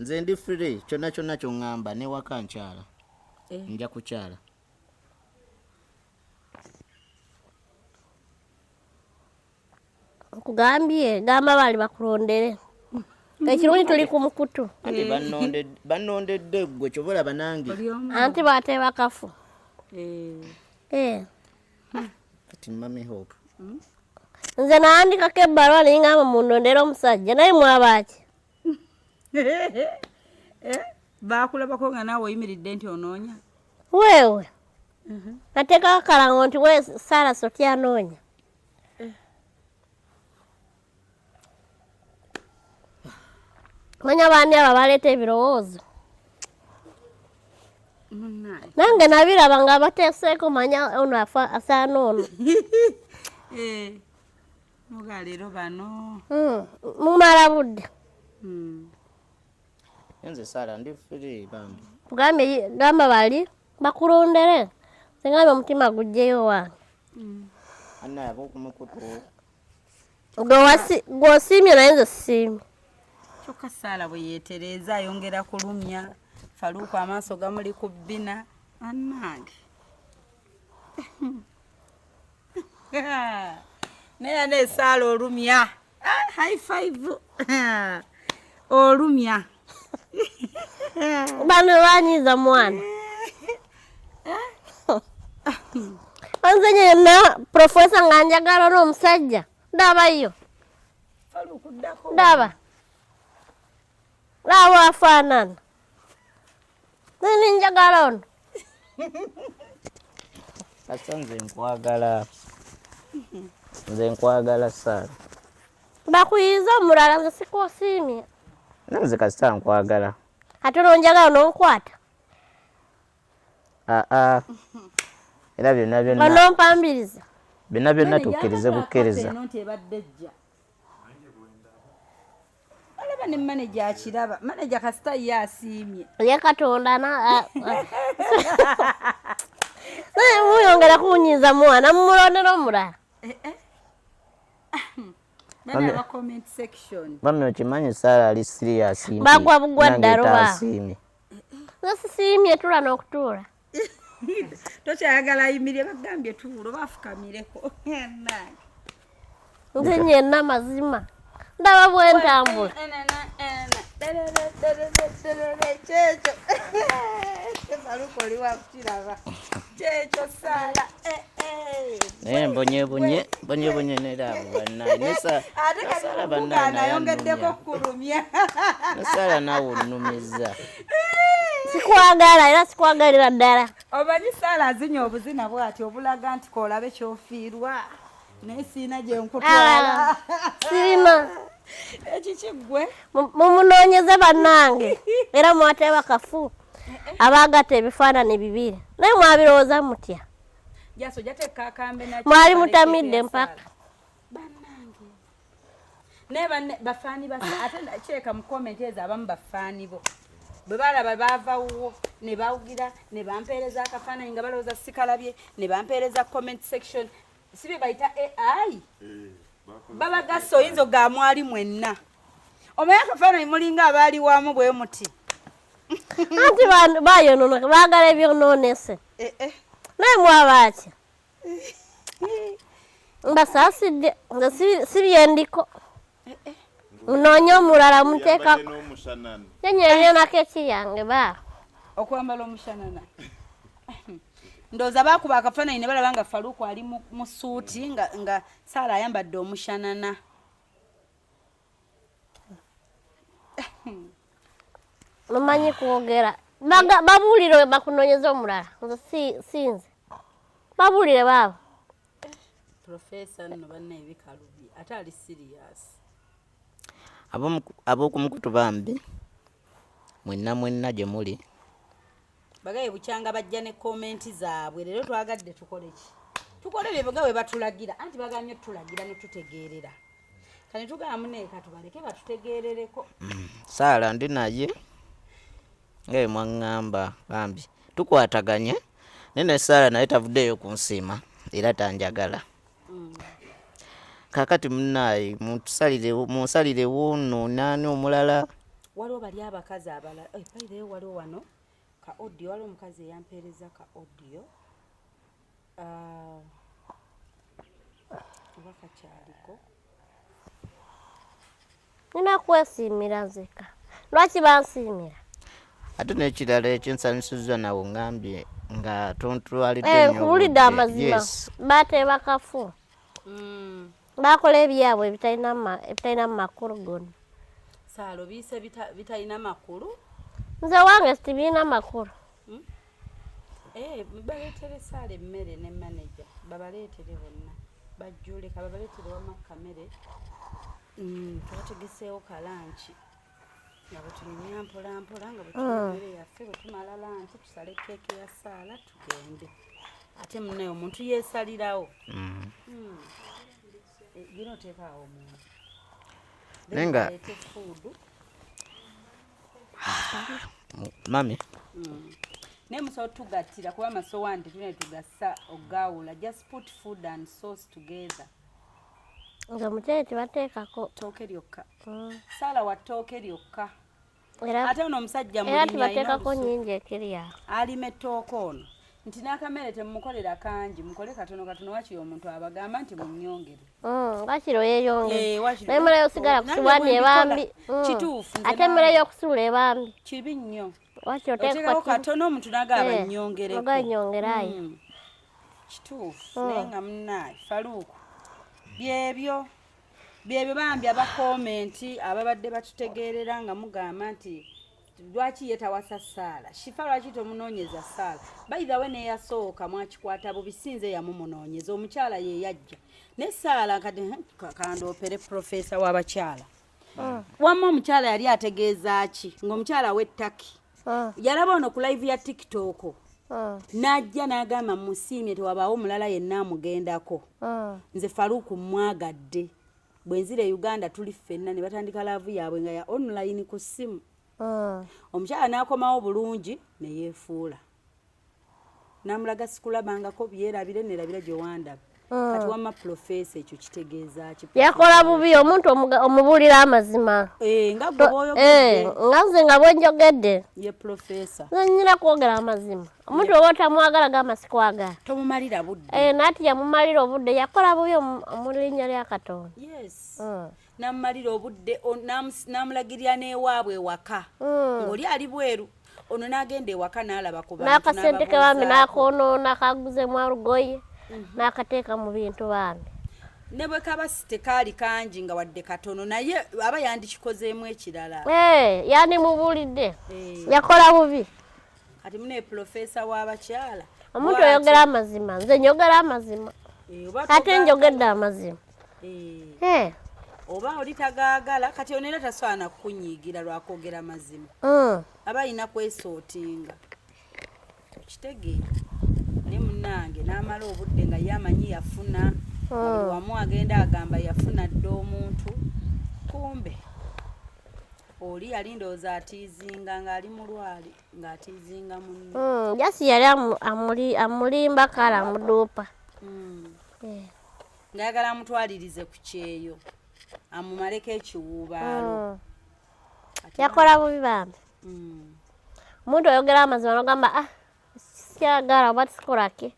Speaker 3: nze ndi free kyonna kyonna ky'oŋŋamba ne waka nkyala. Nja kukyala.
Speaker 4: Nkugambye gamba bali bakulondere. Ekirungi tuli ku mukutu.
Speaker 3: Ate bannondedde ggwe kyobalaba nange.
Speaker 4: Anti baate bakafu.
Speaker 3: Kati mami Hope.
Speaker 4: Nze naandikako ebbaluwa naye ngamba mundondera omusajja naye mwabaki.
Speaker 2: Baakulabako nga naawe oyimiridde nti onoonya.
Speaker 4: Wewe. Nateekako akalango nti we Saala sotya anoonya. Manya baani abo baleeta ebirowoozo. Nange nabiraba nga bateeseeko manya ono asaana ono.
Speaker 2: Muga leero bano.
Speaker 4: Mumala budde.
Speaker 3: Nze Saala ndi free bambi.
Speaker 4: Gamba bali bakulondere. Singambe omutima gujjeyo wange.
Speaker 3: Anna yabo kumukutu.
Speaker 4: Gw'osiimye naye nze siimye.
Speaker 2: Kyokka Saala bwe yeetereza ayongera kulumya. Faluuku amaaso gamuli ku bbina. Annange. Naye Saala olumya. High five. Olumya.
Speaker 4: Bano banyiza mwana. Nze nyena professor nga njagala n'omusajja. Ndabayo.
Speaker 2: Faluuku ddako.
Speaker 4: Ndaba. Laawo afaanana. Nini njagala ono.
Speaker 3: Kasa nze nkwagala. Nze nkwagala Saala.
Speaker 4: Bakuyiza omulala nze sikuosiimye.
Speaker 3: Nze kasita nkwagala.
Speaker 4: Ate ononjagala n'onkwata.
Speaker 3: Era byonna
Speaker 4: Onompambiriza.
Speaker 3: byonna tukkirize bukkiriza.
Speaker 2: Olaba ne manager akiraba. Manager kasita ye asiimye.
Speaker 4: Ye Katonda na. Muyongera kunyiza mwana mumulondera omulala.
Speaker 2: Bana ba comment section.
Speaker 3: Bamwe okimanyi Saala ali serious.
Speaker 4: Bagwa bugwa ddalo ba.
Speaker 3: Asiimye.
Speaker 4: Nze sisiimye tula n'okutuula.
Speaker 2: tokyayagala ayimirire bagambye tuulo bafukamireko nange
Speaker 4: nze nyenna mazima ndaba bwentambula
Speaker 2: kyekyo tebaluko oli wakukiraba kyekyo Saala
Speaker 3: naye mbonyebonye neraabo bannaye
Speaker 2: ate kati nayongeddeko kulumya
Speaker 3: Saala naawe onnumiza
Speaker 4: sikwagala era sikwagalira ddala
Speaker 2: omanyi Saala azinya obuzina bwati obulaga nti koolabe kyofiirwa naye siina gye nkutwala
Speaker 4: sirina
Speaker 2: ekikigwe
Speaker 4: mumunoonyeze bannange era mwateeba kafu abaagatta ebifaananyi bibiri naye mwabirowooza mutya
Speaker 2: jaso jateeka akambe
Speaker 4: mwali mutamidde mpaka
Speaker 2: bannange naye banne bafaani basa ate kyeka mu komenti ezo abamu bafaani bo bwe balaba baavawo ne bawugira ne bampeereza akafaananyi nga balowooza sikalabye ne bampeereza comment section sibe bayita AI babagasa oyinza ga mwali mwenna omanyi akafaananyi mulinga abaali wamu bwe muti
Speaker 4: anti bayonooneka baagala ebyonoonese naye mwabaatya mbasaasidde nga si byendiko munoonye omulala muteekako nyenyonyonako ekiyange baa
Speaker 2: okwambala omushanana ndowooza baakuba akafaananyi ne balaba nga Faruku ali mu suuti nga Saala ayambadde omushanana
Speaker 4: mumanyi kwogera babuulire bakunoonyeza omulala nze sinze babuulire baabo
Speaker 2: Profesa nno banna ebikalubi ate ali serious
Speaker 3: ab'okumukutu bambi mwenna gye muli
Speaker 2: bagaye bukyanga bajja ne komenti zaabwe leero twagadde tukole bye bwe batulagira anti bagambye tutulagira ne tutegeerera kane tugamba muneeka tubaleke batutegeerereko
Speaker 3: Saala ndi naye nga bwe mwaŋŋamba bambi tukwataganye naye ne Saala naye tavuddeyo kunsiima era tanjagala kakati munnaye munsalirewo nno naani omulala
Speaker 2: waliwo bali abakazi abalala paireyo waliwo wano ka audio waliwo omukazi eyampeereza ka audio oba kakyaliko
Speaker 4: nina kwesiimira nzeka lwaki bansiimira
Speaker 3: ate n'ekirala ekyensanisizza nawe ngambye nga tontwalidde
Speaker 4: kuwulidde amazima bateeba kafu bakola ebyabwe ebitalina mu makulu gonna
Speaker 2: Saala obiise bitalina makulu
Speaker 4: nze wange sitibiina makulu
Speaker 2: baleetere Saala emmere ne manager babaleetere bonna bajjuleka babaleetere wama kamere twategeseewo kalanki nga bwetulimya mpolampola nga bwetulimere yaffe bwetumala lanki tusale keeki ya Saala tugende ate munnaye omuntu yeesalirawo gino teekaawo omuntu
Speaker 3: nenga mami
Speaker 2: naye musobola tugattira kuba amasowaani tetulina tugasa ogaawula just put food and sauce together
Speaker 4: nga mukyere tebateekako
Speaker 2: ttooke lyokka Saala wa ttooke lyokka
Speaker 4: era
Speaker 2: ate ono omusajja
Speaker 4: tebateekako nnyingi ekiri awo
Speaker 2: alima ettooke ono nti n'akamere temukolera kangi mukole katono wakiri omuntu abagamba nti munnyongere
Speaker 4: wakiro yeeyongere naye emmere yosigala ku siwaani ebambi
Speaker 2: kituufu
Speaker 4: ate emmere y'okusuula ebambi
Speaker 2: kibi nnyo
Speaker 4: wakiro
Speaker 2: oteekako katono omuntu nagaba nnyongereko
Speaker 4: nyongeraayo
Speaker 2: kituufu naye nga munnaaye Faruku byebyo bambi abakomenti ababadde batutegeerera nga mugamba nti lwaki yetawasa Saala shifa lwaki tomunoonyeza Saala bayirawe neyasooka mwakikwata bubisinze yamumunoonyeza omukyala ye yajja ne Saala kati kandoopere profesa w'abakyala wamma omukyala yali ategeeza ki ng'omukyala w'ettaki yalaba ono ku live ya TikTok n'ajja n'agamba musiimye tewabaawo omulala yenna amugendako nze Faruku mwagadde bwe nzire Uganda tuli ffenna ne batandika laavu yaabwe nga ya online ku ssimu omukyala n'akomawo bulungi ne yeefuula n'amulaga sikulabangako byerabire nerabira gye wandaba kati wama profesa ekyo kitegeeza ki
Speaker 4: yakola bubi omuntu omubulira amazima
Speaker 2: nga gwe bw'oyogedde
Speaker 4: nga nze nga bwenjogedde
Speaker 2: ye profesa
Speaker 4: nze nnyina kwogera amazima omuntu oba otamwagala g'amasikwagala
Speaker 2: tomumalira budde
Speaker 4: naati yamumalira obudde yakola bubi mu linnya lya Katonda
Speaker 2: yes namumalira obudde namulagirira n'ewaabwe ewaka ng'oli ali bweru ono n'agenda ewaka n'alaba ku bantu
Speaker 4: n'akasente ke bambi n'akoonoona kaguzemu alugoye n'akateeka mu bintu bambi
Speaker 2: ne bwe kaba tekaali kangi nga wadde katono naye aba yandikikozeemu ekirala
Speaker 4: yandimubulidde yakola bubi
Speaker 2: kati mune profesa w'abakyala
Speaker 4: omuntu oyogera amazima nze njogera amazima ate njogedde amazima
Speaker 2: oba oli tagaagala kati ono era tasobola kukunyiigira lwakwogera amazima aba alina kwesootinga okitegeera ne munnange n'amala obudde nga ye amanyi yafuna buli wamu agenda agamba yafuna dde omuntu kumbe oli yali ndowooza atiizinga ng'ali mulwali ng'atiizinga munne
Speaker 4: jasi yali amulimba kale amuduupa
Speaker 2: ng'ayagala amutwalirize ku kyeyo amumaleko ekiwuubaalo
Speaker 4: yakola bubi bambi omuntu oyogera amazima nogamba sikyagala oba tisikolaki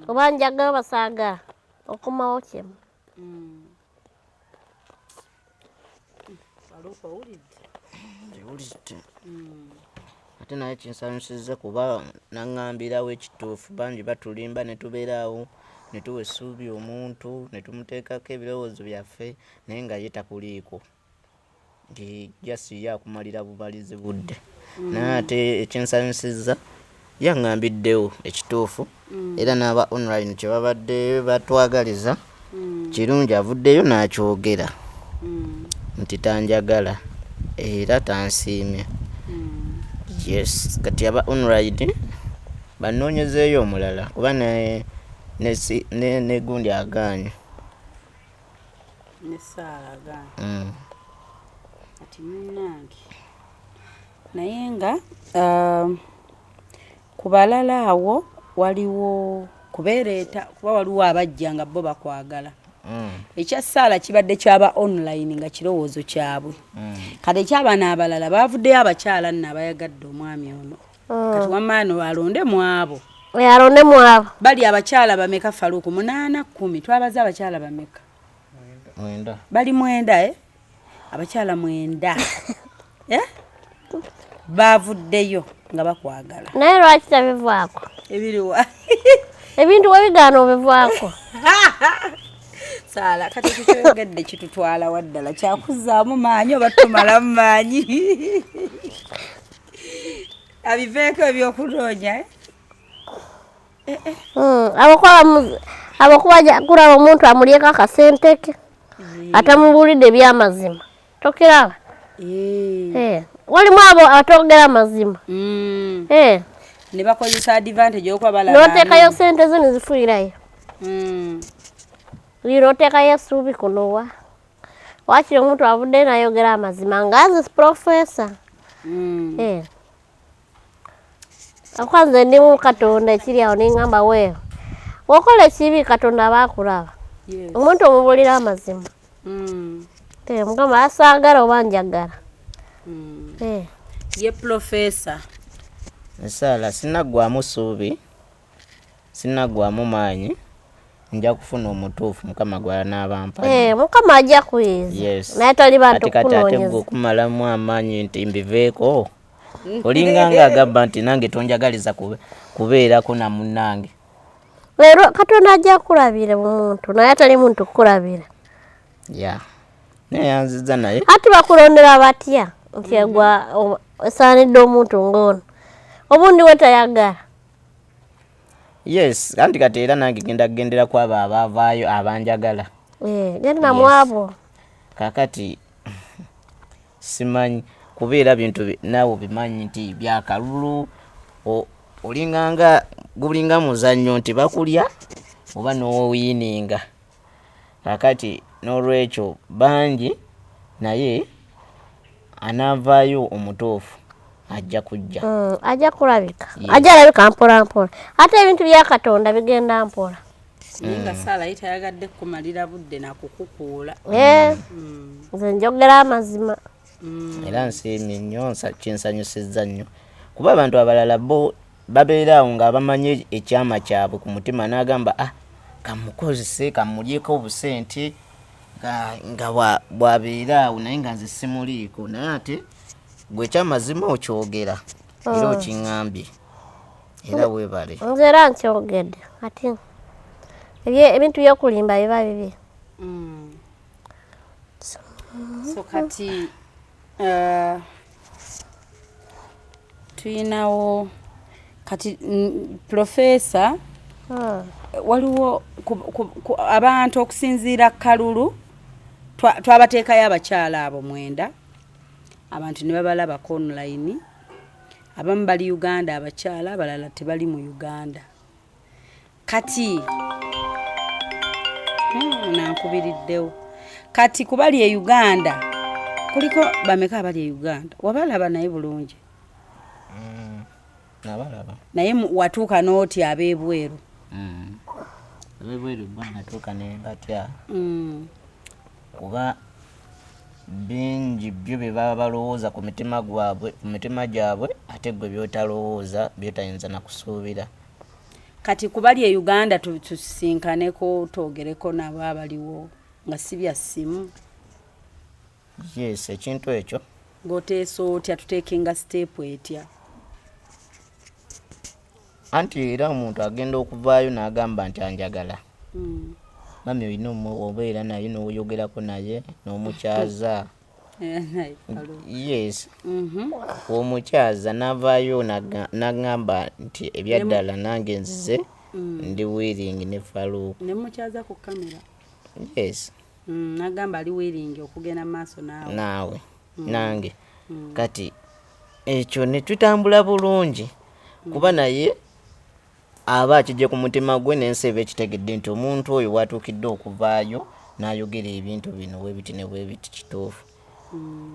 Speaker 4: oba njagala oba saagala okumawo kyemu
Speaker 3: ate naye kinsanyusiza kuba naŋŋambirawo ekituufu bangi batulimba ne tubeeraawo ne tuwa essuubi omuntu ne tumuteekako ebirowoozo byaffe naye nga ye takuliiko nti jasi ye akumalira bumalizi budde naye ate ekinsanyusiza yaŋŋambiddewo ekituufu era n'aba online kye babadde batwagaliza kirungi avuddeyo n'akyogera nti tanjagala era tansiimye yes kati aba online banoonyezeeyo omulala kuba ne gundi agaanye
Speaker 2: nesaala agaanye kati munnange naye nga ku balala awo waliwo kubeereeta kuba waliwo abajja nga bo bakwagala ekya ssaala kibadde kyaba online nga kirowoozo kyabwe kati ekyabaana abalala baavuddeyo abakyala nno abayagadde omwami ono kati wamaano alonde mu abo
Speaker 4: alonde mu abo
Speaker 2: bali abakyala bameka Faluku 8 10 twabaza abakyala bameka
Speaker 3: 9
Speaker 2: bali 9 abakyala 9 baavuddeyo nga bakwagala
Speaker 4: naye lwaki tabivaako
Speaker 2: ebiriwa
Speaker 4: ebintu webigaana obivaako
Speaker 2: saala kati tukyogedde kitutwala waddala kyakuzaamu maanyi oba tumalamu maanyi abiveeko ebyokunoonya abakuba kuraba omuntu amulyeko akasente ke atamubulidde ebyamazima tokiraba walimu abo atogera amazima ne bakozesa advantage okuba balaba
Speaker 4: n'oteekayo sente zo nezifuirayo liro oteekayo essuubi kunowa wakiri omuntu avudde nayogera amazima ngazi profesa akwanze ndi mu Katonda ekiri awo neŋŋamba weewo wokola ekibi Katonda abakulaba omuntu omubulira amazima mugamba asaagala oba njagala
Speaker 2: ye profesa
Speaker 3: esaala sinaggwamu ssuubi sinaggwamu maanyi nja kufuna omutuufu mukama gw'anaabampa
Speaker 4: mukama ajja kuyiza naye tali bantu kunoonyeza
Speaker 3: ate gwe okumalamu amaanyi nti mbiveeko olinganga agamba nti nange tonjagaliza kubeerako na munnange
Speaker 4: leero Katonda ajja kulabira omuntu naye atali muntu kukulabira
Speaker 3: naye yanziza naye
Speaker 4: ate bakulondera batya nti egwa esaanidde omuntu ng'ono obundi we tayagala
Speaker 3: yes anti kati era nange genda kugendera ku abo abaavaayo abanjagala
Speaker 4: genda mu abo
Speaker 3: kakati simanyi kubeera bintu naawe bimanyi nti byakalulu olinganga gulinga muzannyo nti bakulya oba n'owiininga kakati n'olwekyo bangi naye anaavaayo omutuufu ajja kujja
Speaker 4: ajja kulabika ajja alabika mpola mpola ate ebintu bya Katonda bigenda mpola
Speaker 2: naye nga Saala ye tayagadde kumalira budde nakukukuula.
Speaker 4: Nze njogera amazima.
Speaker 3: Era nsiimye nnyo kinsanyusizza nnyo kuba abantu abalala bo babeera awo nga bamanyi ekyama kyabwe ku mutima n'agamba kamukozese kamulyeko obusente nga bwabeera awo naye nga nze simuliiko naye ate gwe ekyamazima okyogera era okiŋŋambye era weebale.
Speaker 4: Nze era nkyogedde ati ebintu by'okulimba biba bibi.
Speaker 2: So kati tuyinawo kati Profesa waliwo abantu okusinziira Kalulu twabateekayo abakyala abo 9 abantu ne babalabako online. Abamu bali Uganda abakyala abalala tebali mu Uganda. Kati nankubiriddewo kati kubali e Uganda kuliko bameka abali e Uganda wabalaba naye bulungi.
Speaker 3: Nabalaba
Speaker 2: naye watuuka n'oti ab'ebweru.
Speaker 3: Ab'ebweru bwana natuuka ne batya kuba bingi byo bye baba balowooza ku mitima gyabwe ate gwe byotalowooza byotayinza na kusuubira.
Speaker 2: Kati kubali e Uganda tusinkaneko twogereko nabo abaliwo nga si bya ssimu.
Speaker 3: Yes, ekintu ekyo
Speaker 2: ng'oteesa otya tuteekenga step etya.
Speaker 3: Anti era omuntu agenda okuvaayo n'agamba nti anjagala. Mami olina obeera naye n'oyogerako naye n'omukyaza. Yes. Omukyaza n'avaayo n'agamba nti ebyaddala nange nzize ndi willing ne Faluku.
Speaker 2: Ne mukyaza ku kamera.
Speaker 3: Yes.
Speaker 2: N'agamba ali willing okugenda maaso
Speaker 3: naawe nange. Kati ekyo ne tutambula bulungi kuba naye aba akijje ku mutima gwe n'ensi eba ekitegedde nti omuntu oyo watuukidde okuvaayo n'ayogera ebintu bino webiti ne webiti kituufu.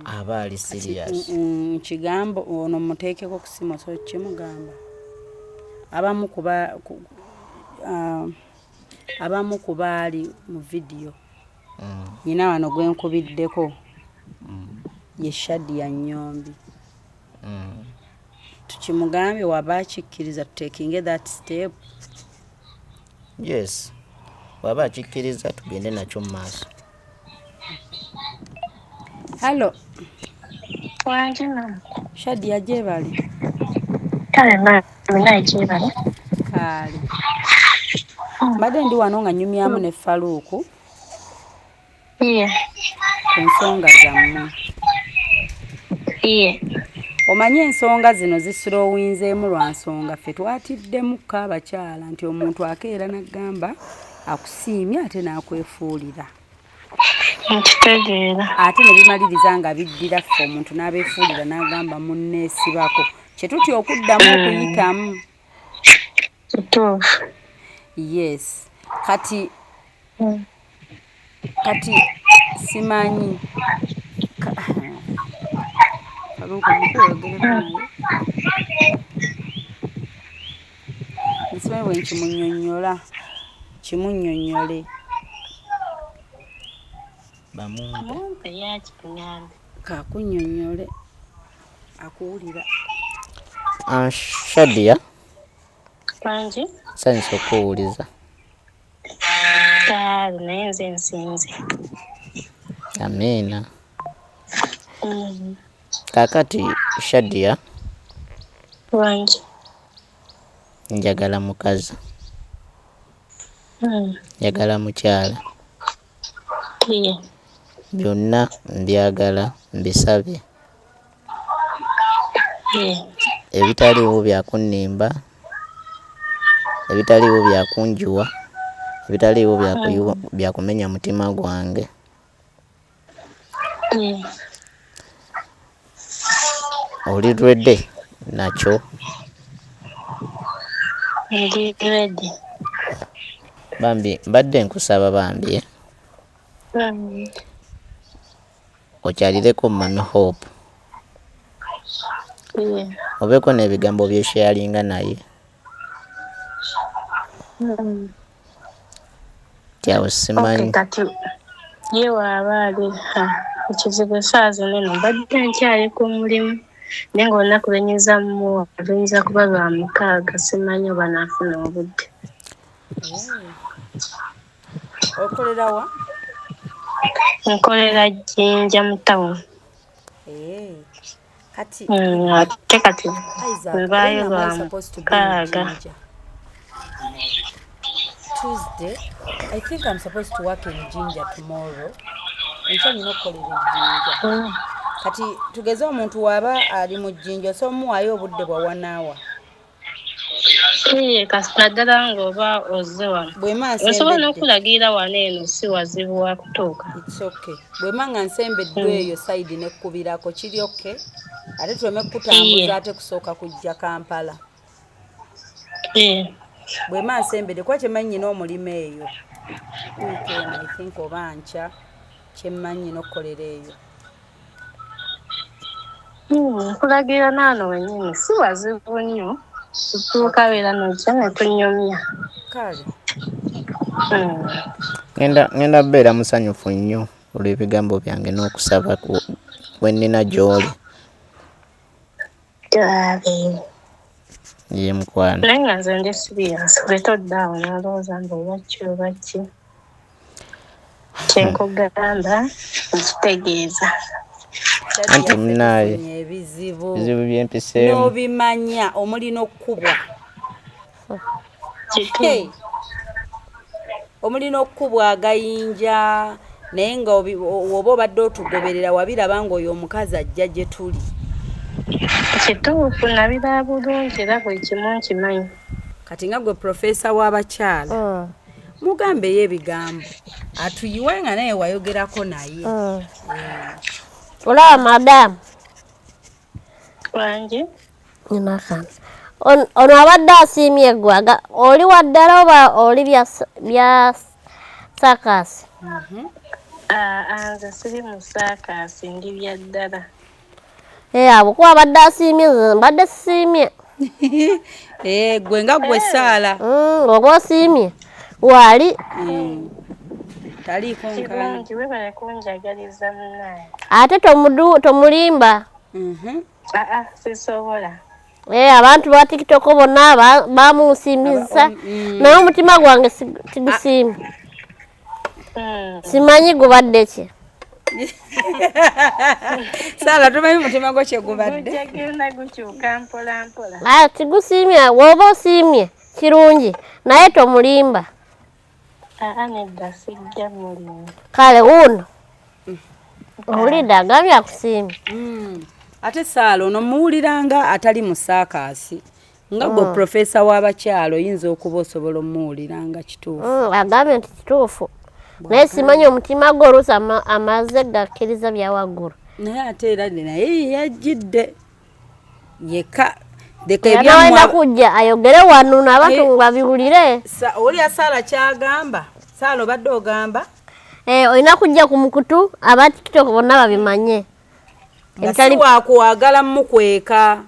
Speaker 3: Aba ali serious.
Speaker 2: Kigambo ono muteekeko ku simu so kimugamba. Abamu ku baali mu video. Nyina wano gwe nkubiddeko. Ye Shadia Nyombi. Tukimugambe waba akikkiriza tuteekinge that step.
Speaker 3: Yes. Waba akikkiriza tugende nakyo mu maaso.
Speaker 2: Hello.
Speaker 6: Wajina.
Speaker 2: Shadia gyebali.
Speaker 6: Kale na gyebali.
Speaker 2: Kale. Mbadde ndi wano nga nyumyamu ne Faluku.
Speaker 6: Yeah.
Speaker 2: Ku nsonga zammwe.
Speaker 6: Yeah.
Speaker 2: Omanye ensonga zino zisilowinzeemu lwa nsonga ffe twatiddemukko abakyala nti omuntu akeera n'agamba akusiimye ate n'akwefuulira.
Speaker 6: Nkitegeera.
Speaker 2: Ate ne bimaliriza nga biddira ffe omuntu n'abeefuulira n'agamba munneesibako kye tutya okuddamu okuyitamu.
Speaker 6: Kituufu.
Speaker 2: Yes. Kati simanyi nsimanyi bwe nkimunnyonnyola kimunnyonnyole. Kakunnyonnyole akuwulira.
Speaker 3: Shadia.
Speaker 6: Wangi.
Speaker 3: Sanyusa okuwuliza.
Speaker 6: Kale naye nze nsinze.
Speaker 3: Amina. Kakati Shadia.
Speaker 6: Wangi.
Speaker 3: Njagala mukazi. Njagala mukyala.
Speaker 6: Yeah.
Speaker 3: Byonna mbyagala mbisabe.
Speaker 6: Yeah.
Speaker 3: Ebitaliiwo byakunnimba, ebitaliiwo byakunjuwa, ebitaliiwo byakumenya mutima gwange.
Speaker 6: Yeah.
Speaker 3: Oli ready nakyo?
Speaker 6: Ndi ready.
Speaker 3: Bambi mbadde nkusaba bambi okyalireko Mami Hope.
Speaker 6: Yeah.
Speaker 3: Obeeko n'ebigambo byesharinga naye. Tyawo
Speaker 6: Okay,
Speaker 3: simanyi.
Speaker 6: kati ye waaba ali ekizibu essaawa zino eno mbadde nkyali ku mulimu naye ng'olunaku lwenyiza mmuwa luyinza kuba lwa 6 simanyi oba naafuna obudde.
Speaker 2: okolera wa
Speaker 6: Nkolera Jjinja mu tawuni.
Speaker 2: kati
Speaker 6: Ate kati
Speaker 2: Isaac,
Speaker 6: webaayo
Speaker 2: when am I
Speaker 6: lwa
Speaker 2: supposed to be in
Speaker 6: 6.
Speaker 2: Jinja? Tuesday. I think I'm supposed to work in Jinja tomorrow. Enkya nina okukolera Jinja. Kati tugeze omuntu waaba ali mu Jinja so muwaayo obudde bwa 1 hour.
Speaker 6: Kasi naddala ng'oba ozze wano
Speaker 2: Bwema
Speaker 6: osobola
Speaker 2: nsembedde.
Speaker 6: n'okulagira wano eno si wazibu wa kutuuka.
Speaker 2: It's okay. Bwema nga nsembedde eyo side nekkubirako kiri okay. Ate tuleme kutambuza ate kusooka kujja Kampala. Bwema nsembedde kuba kyemanyi nyina omulimu eyo. Weekend I think oba nkya kyemanyi nyina okukolera eyo.
Speaker 6: Nkulagira naano wennyini si wazibu nnyo tutuuka beera nojja ne tunyumya.
Speaker 2: Kale.
Speaker 3: Ngenda beera musanyufu nnyo olw'ebigambo byange n'okusaba bwe nnina gy'oli. Ye mukwano.
Speaker 6: Naye nga nze ndi sirias letodaawo n'alowooza mbu oba ki kyenkugamba nkitegeeza.
Speaker 3: Anti munaaye
Speaker 2: ebizibu
Speaker 3: byempiseemu
Speaker 2: n'obimanya omulina okkubwa. Omulina okkubwa agayinja naye nga oba obadde otugoberera wabiraba ng'oyo omukazi ajja gye tuli.
Speaker 6: Kituufu nabira bulungi era buli kimu nkimanyi.
Speaker 2: Kati nga gwe profesa w'abakyala mugambeyo ebigambo atuyiwe nga naye wayogerako naye.
Speaker 4: Olaba madamu
Speaker 6: Wange
Speaker 4: nyinakana ono abadde asiimye gwaga oli waddala oba oli bya sakasi?
Speaker 6: Nze siri mu saakasi ndi bya ddala.
Speaker 4: Abo kuba abadde asiimye nze mbadde sisiimye.
Speaker 2: Gwe nga gwe Saala.
Speaker 4: Oba osiimye wali
Speaker 2: taliiko nkana.
Speaker 6: Webale kunjagaliza munnaye.
Speaker 4: Ate tomulimba.
Speaker 6: Sisobola.
Speaker 4: Abantu ba TikTok bonna bamusiimisa naye omutima gwange tigusiimye. Simanyi gubadde ki.
Speaker 2: Saala tumanyi mutima gwo kye gubadde.
Speaker 6: Gujagenda gukyuka mpola mpola.
Speaker 4: Tigusiimye woba osiimye kirungi naye tomulimba.
Speaker 6: Nedda sijja mulimba.
Speaker 4: Kale wuno owulidde agambye akusiimye.
Speaker 2: Ate Saala ono muwuliranga atali mu saakasi nga gwe profesa w'abakyalo oyinza okuba osobola omuwuliranga kituufu.
Speaker 4: Agambye nti kituufu naye simanyi omutima gwe oluusi amaze gakkiriza bya waggulu.
Speaker 2: Naye ate era naye yajjidde yeka
Speaker 4: alina kujja ayogere wano n'abantu babiwulire.
Speaker 2: Olya Saala kyagamba. Saala obadde ogamba
Speaker 4: olina kujja ku mukutu aba TikTok bonna babimanye.
Speaker 2: Si wakuwagala mukweka.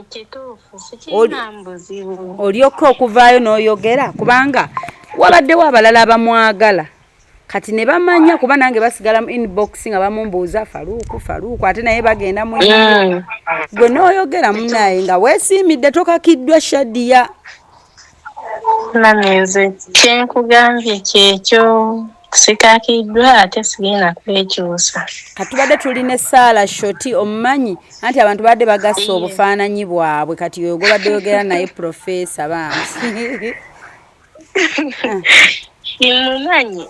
Speaker 6: Kituufu sikirina mbuzibu.
Speaker 2: Olyoka okuvaayo n'oyogera kubanga wabaddewo abalala abamwagala kati ne bamanya kuba nange basigala mu inbox nga bamumbuuza Faruku ate naye bagenda mu gwe n'oyogera munaye nga weesiimidde tokakiddwa Shadiya.
Speaker 6: Nze kyenkugambye kyekyo sikakiddwa ate sigenda kwekyusa.
Speaker 2: Katubadde tulina Saala Shoti omumanyi anti abantu badde bagassa obufaananyi bwabwe kati oyo gobadde oyogera naye profesa bansi.
Speaker 6: Mumanyi.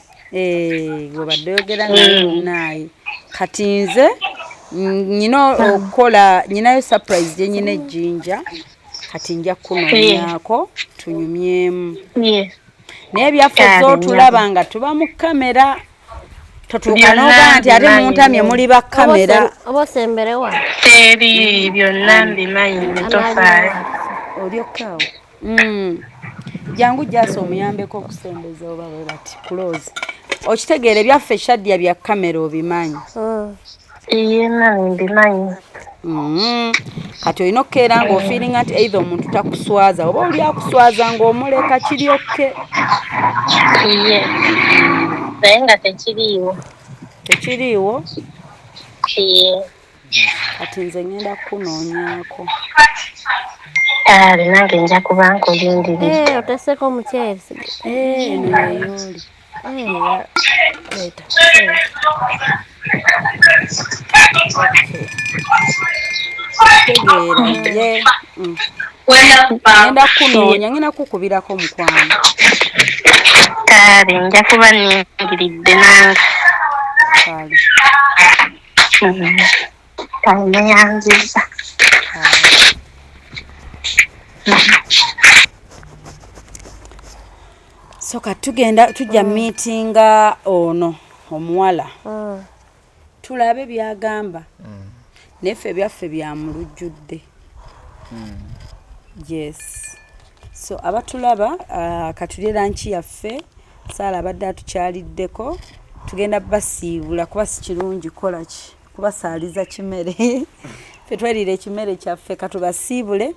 Speaker 2: Gobadde oyogera naye munaye kati nze nyina okukola nyinayo surprise gye nyina ejjinja kati nja kunoonyako tunyumyemu. Naye byaffe z'otulaba nga tuba mu kamera totuuka n'ogaa nti ate muntamye muli ba kamera.
Speaker 4: Oba osemberewa
Speaker 6: Teri byonna mbimanyi netofaayo.
Speaker 2: Olyokaawo. Jangu gyasa omuyambeko okusembeza oba bwe bati close. Okitegeera byaffe Shadiya bya kamera obimanyi.
Speaker 6: Yena mbimanyi.
Speaker 2: kati olina okukeera ng'ofiiringa nti either omuntu takuswaza oba oli akuswaza ng'omuleka kiryokke.
Speaker 6: naye nga tekiriiwo.
Speaker 2: Kati nze ngenda kunoonyaako.
Speaker 6: Kale nange nja kuba nkulindirira.
Speaker 4: Oteseko omuceere.
Speaker 2: Eno yeyooli. Leeta. Tegeera ye. Ngenda kunoonya, ngenda kukubirako mukwano.
Speaker 6: Kale nja kuba nindiridde nange. Kale neyanziza.
Speaker 2: So tujja meetinga ono omuwala. Tulabe byagamba. Neffe byaffe byamulujjudde. Yes. So abatulaba katulye lanchi yaffe Saala abadde atukyaliddeko tugenda basiibula kuba si kirungi kola ki kubasaaliza kimere ffe tweriira ekimere kyaffe katubasiibule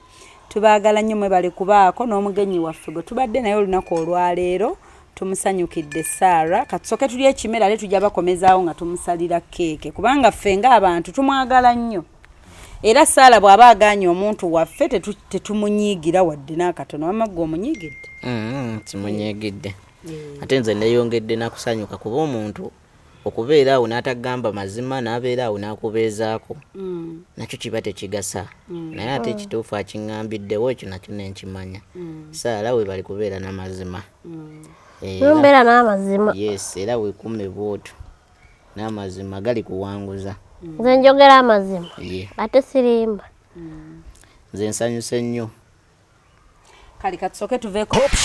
Speaker 2: tubaagala nnyo mwe bali kubaako n'omugenyi waffe gwe tubadde naye olunaku olwaleero tumusanyukidde Saara katusooke tulye ekimere ale tujja bakomezaawo nga tumusalira keeke kubanga ffe ng'abantu tumwagala nnyo era Saala bw'aba agaanye omuntu waffe tetumunyiigira wadde n'akatono wamagga omunyiigidde
Speaker 3: timunyiigidde ate nze neyongedde nakusanyuka kuba omuntu okubeera awo n'atagamba mazima n'abeera awo n'akubeezaako nakyo kiba tekigasa naye ate ekituufu akiŋŋambiddewo ekyo nakyo nenkimanya Saala we bali kubeera n'amazima
Speaker 4: mbeera n'amazima
Speaker 3: yes era weekume bwotyo n'amazima gali kuwanguza
Speaker 4: nze njogera amazima ate sirimba
Speaker 3: nze nsanyuse nnyo
Speaker 2: kali katusooke tuveeko
Speaker 7: Hope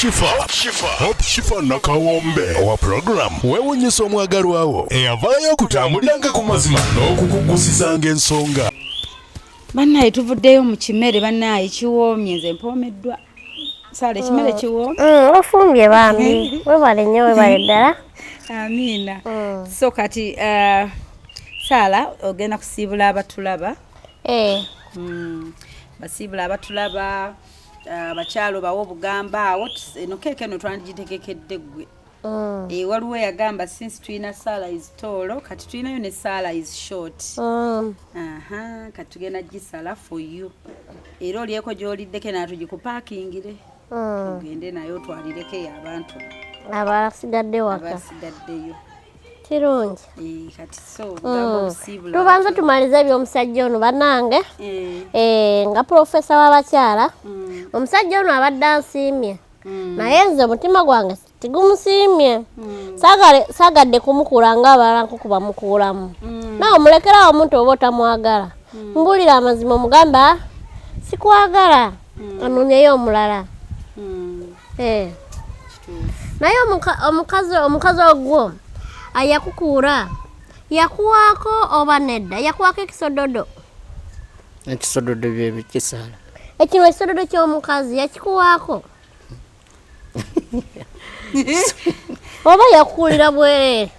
Speaker 7: Shifa Nakawombe owa program weewuunyisa omwagalwawo eyavaayo okutambuliranga ku mazima n'okukugusizanga ensonga.
Speaker 2: Bannaye tuvuddeyo mu kimere bannaye kiwoomye nze mpoomeddwa Saala ekimere kiwoomye
Speaker 4: ofumbye bambi webale nnyo webale ddala
Speaker 2: amiina so kati Saala ogenda kusiibula abatulaba basiibula abatulaba abakyalo bawo obugamba awo eno keeke eno twandigitegekedde ggwe waliwo eyagamba since tulina Saala is tall kati tulinayo ne Saala is short kati tugenda gisala for you era olyeko gy'oliddeko naatugikupakingire ogende nayo otwalireko abantu
Speaker 4: abasigadde waka
Speaker 2: abasigaddeyo
Speaker 4: kirungi
Speaker 2: kati so obusiibula
Speaker 4: tubanza tumalize ebyomusajja ono bannange nga profesa w'abakyala omusajja ono abadde ansiimye naye nze omutima gwange tigumusiimye saagadde kumukuula ng'abalala nkukuba mukuulamu nawe mulekerawo omuntu oba otamwagala mbuulira amazima omugamba sikwagala anoonyeyo omulala naye omukazi ogwo ayakukuura yakuwaako oba nedda yakuwaako ekisododo
Speaker 3: byebiki Saala
Speaker 4: ekino ekisododo ky'omukazi yakikuwaako oba yakukuulira bwerere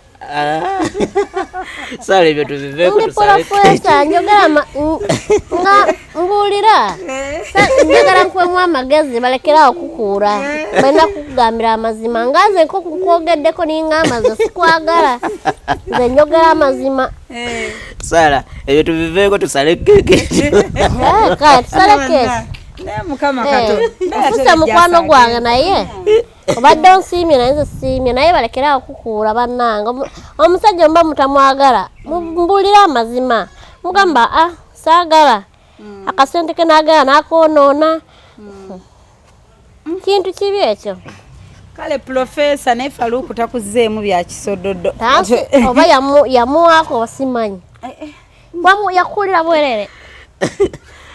Speaker 3: Saala ebyo tubiveeko
Speaker 4: tusalefesa njogera nga mbuulira njagala nkuwemu amagezi balekerawo okukuura balina kukugambira amazima nga nze nkokwogeddeko ningamba nze sikwagala nze njogera amazima
Speaker 3: Saala ebyo tubiveeko tusale keeke
Speaker 4: kale tusale keeke
Speaker 2: mukama Katonda
Speaker 4: nfuse mukwano gwange naye obadde onsiimye naye nze siimye naye balekerawo okukuula bannange omusajja muba mutamwagala mbuulira amazima mugamba saagala akasente ke naagala n'akoonoona kintu kibi ekyo
Speaker 2: kale profesa naye Faluuku takuzzeemu bya kisododo
Speaker 4: oba yamuwaako oba simanyi yakukuulira bwerere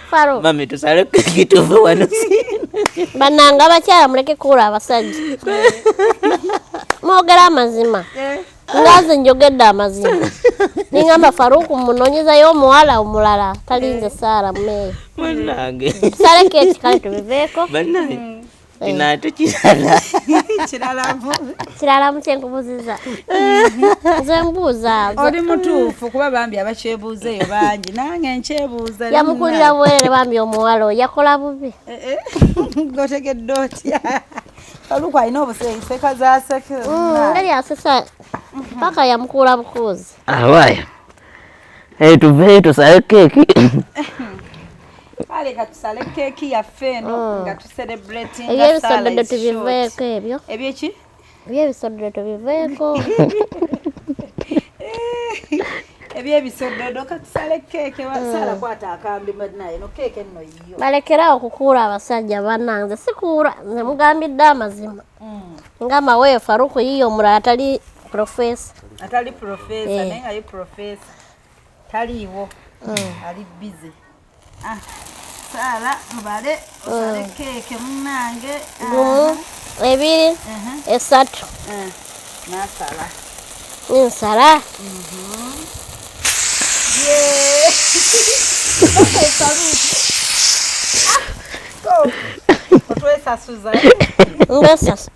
Speaker 4: Faluuku
Speaker 3: mami tusale keeke tuve wano
Speaker 4: bannange abakyala muleke kuula abasajja mwogera amazima nga nze njogedde amazima ningamba Faluuku munoonyezayo omuwala omulala talinze Saala mumeeyo
Speaker 3: bannange
Speaker 4: tusale keeki kale tubiveeko
Speaker 3: bannaye kina tukirala
Speaker 2: kirala
Speaker 4: mu kyenkubuuziza nze mbuuza
Speaker 2: oli mutuufu kuba bambi abakyebuuzeeyo bangi nange nkyebuuza
Speaker 4: yamukulira bwerere bambi omuwala oyo yakola bubi
Speaker 2: gotegedde otya oluku alina obuseiseka zaseke
Speaker 4: ngeri asesa paka yamukula bukuuzi
Speaker 3: awaya tuveeyo tusale keeki
Speaker 2: kale katusale keeki yaffe eno nga tucelebratinga
Speaker 4: ebyebisodde tubiveeko ebyo
Speaker 2: ebyeki
Speaker 4: ebyebisodde tubiveeko
Speaker 2: ebyebisoddodo katusale keeke wasala kwata akambi naye no keeke nno yiyo
Speaker 4: balekerawo okukuula abasajja bannanze sikuula nze mugambidde amazima ngamba weeyo Faruku yiyo omulala atali profesa
Speaker 2: naye nga ye profesa taliiwo ali bize sala mubale osale keeke munnange
Speaker 4: gumu ebiri esatu
Speaker 2: nasala
Speaker 4: nsala
Speaker 2: otwesasuza
Speaker 4: ngesasa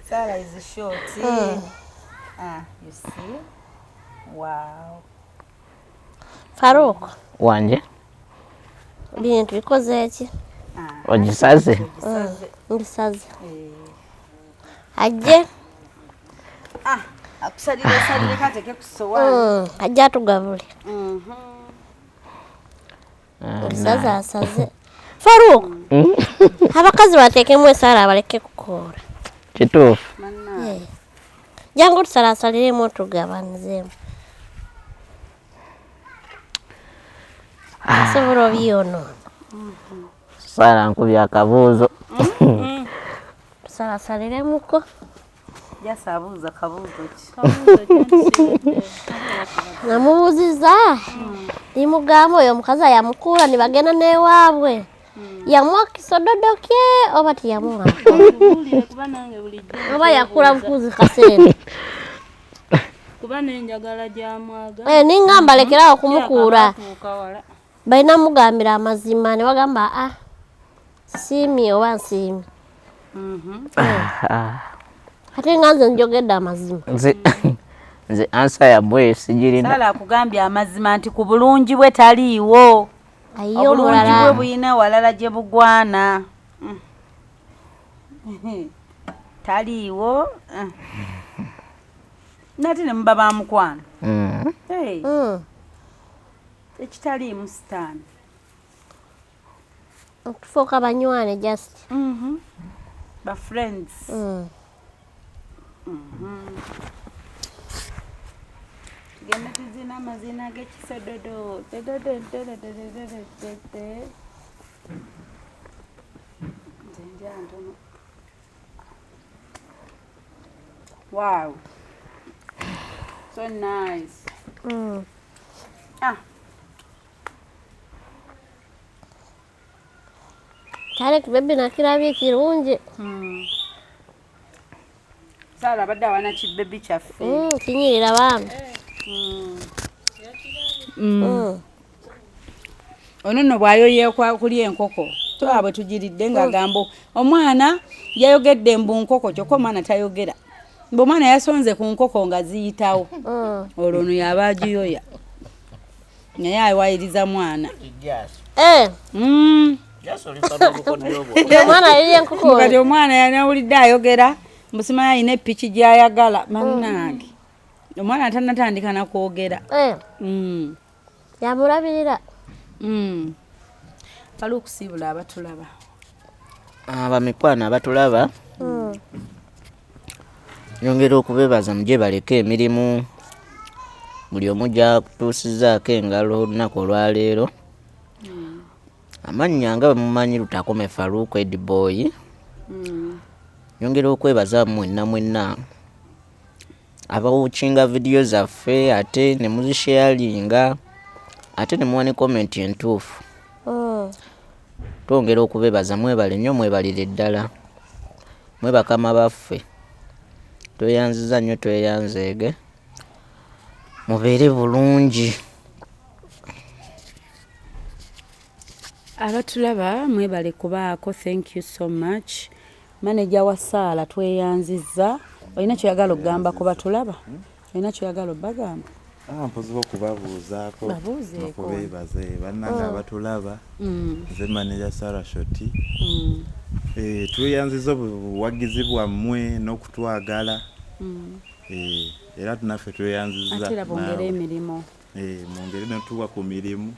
Speaker 2: Sarah is short. You see? Wow.
Speaker 4: Faruku
Speaker 3: wanje
Speaker 4: bintu bikoze ki
Speaker 3: ogisaze
Speaker 4: ndisaze ajje
Speaker 2: akusalire kateke kusowaani
Speaker 4: ajje atugabule ndisaze asaze Faruku abakazi bateekemu esaala abaleke kukoora
Speaker 3: kituufu
Speaker 4: jangu tusalasaliremu otugabanizeemu asobola obyonoona
Speaker 3: Sara nkubya akabuuzo
Speaker 4: tusalasaliremukko
Speaker 2: jasabuuza kabuuzo ki
Speaker 4: namubuuziza limugamba oyo omukazi ayamukuula ne bagenda n'ewaabwe yamuwa kisododo kye oba tiyamuwa oba yakula bukuzi kaseera
Speaker 8: kuba nenjagala gyamwaga
Speaker 4: ningamba lekerawo okumukuula balina mugambira amazima ne bagamba siimye oba nsiimye ate nga nze njogedde amazima
Speaker 3: nze ansa yabwe sigirina
Speaker 2: Sala akugambye amazima nti ku bulungi bwe taliiwo
Speaker 4: ayiyo
Speaker 2: obulungi bwe
Speaker 4: omulala
Speaker 2: buyina walala gye bugwana taliiwo nate ne muba bamukwano ekitaliimu sitaani
Speaker 4: tufuuka banywane just
Speaker 2: ba friends tugenda tuzina amazina g'ekisododo wow so nice
Speaker 4: kale kibebe nakirabye kirungi
Speaker 2: Sala abadde awana kibebi kyaffe
Speaker 4: kinyirira baami
Speaker 2: ono nno bw'ayoyeekwa kulya enkoko twaba bwe tugiridde ng'agamba omwana yayogedde mbu nkoko kyokka omwana tayogera mbu omwana yasonze ku nkoko nga ziyitawo olwo ono yaba agiyoya naye awayiriza mwana kati omwana yanawulidde ayogera mbusimanya alina epiki gy'ayagala mannange omwana atanatandika nakwogera
Speaker 4: yamulabirira
Speaker 2: kale okusiibula abatulaba
Speaker 3: bamikwano abatulaba nyongera okubebaza mugye baleke emirimu buli omu gyakutuusizaako engalo olunaku olwaleero amannya nga bwe mumanyi Lutakome Faruku Edboy nyongera okwebaza mwenna abawukinga vidiyo zaffe ate ne muzisharinga ate ne muwa ne komenti entuufu twongera okubebaza mwebale nnyo mwebalire ddala mwebakama baffe tweyanziza nnyo tweyanzeege mubeere bulungi
Speaker 2: abatulaba mwebale kubaako, thank you so much. Manager wa Saala tweyanzizza. Olina kyoyagala okugamba ku batulaba? Olina kyoyagala obbagamba?
Speaker 5: Mpoziba okubabuuzaako okubeebaze bannanga abatulaba. Nze manager Sarah Shoti. Tweyanziza obuwagizi bwammwe n'okutwagala. Era tunaffe tweyanziza.
Speaker 2: Ate bongere emirimu.
Speaker 5: Mwongere n'otuwa ku mirimu.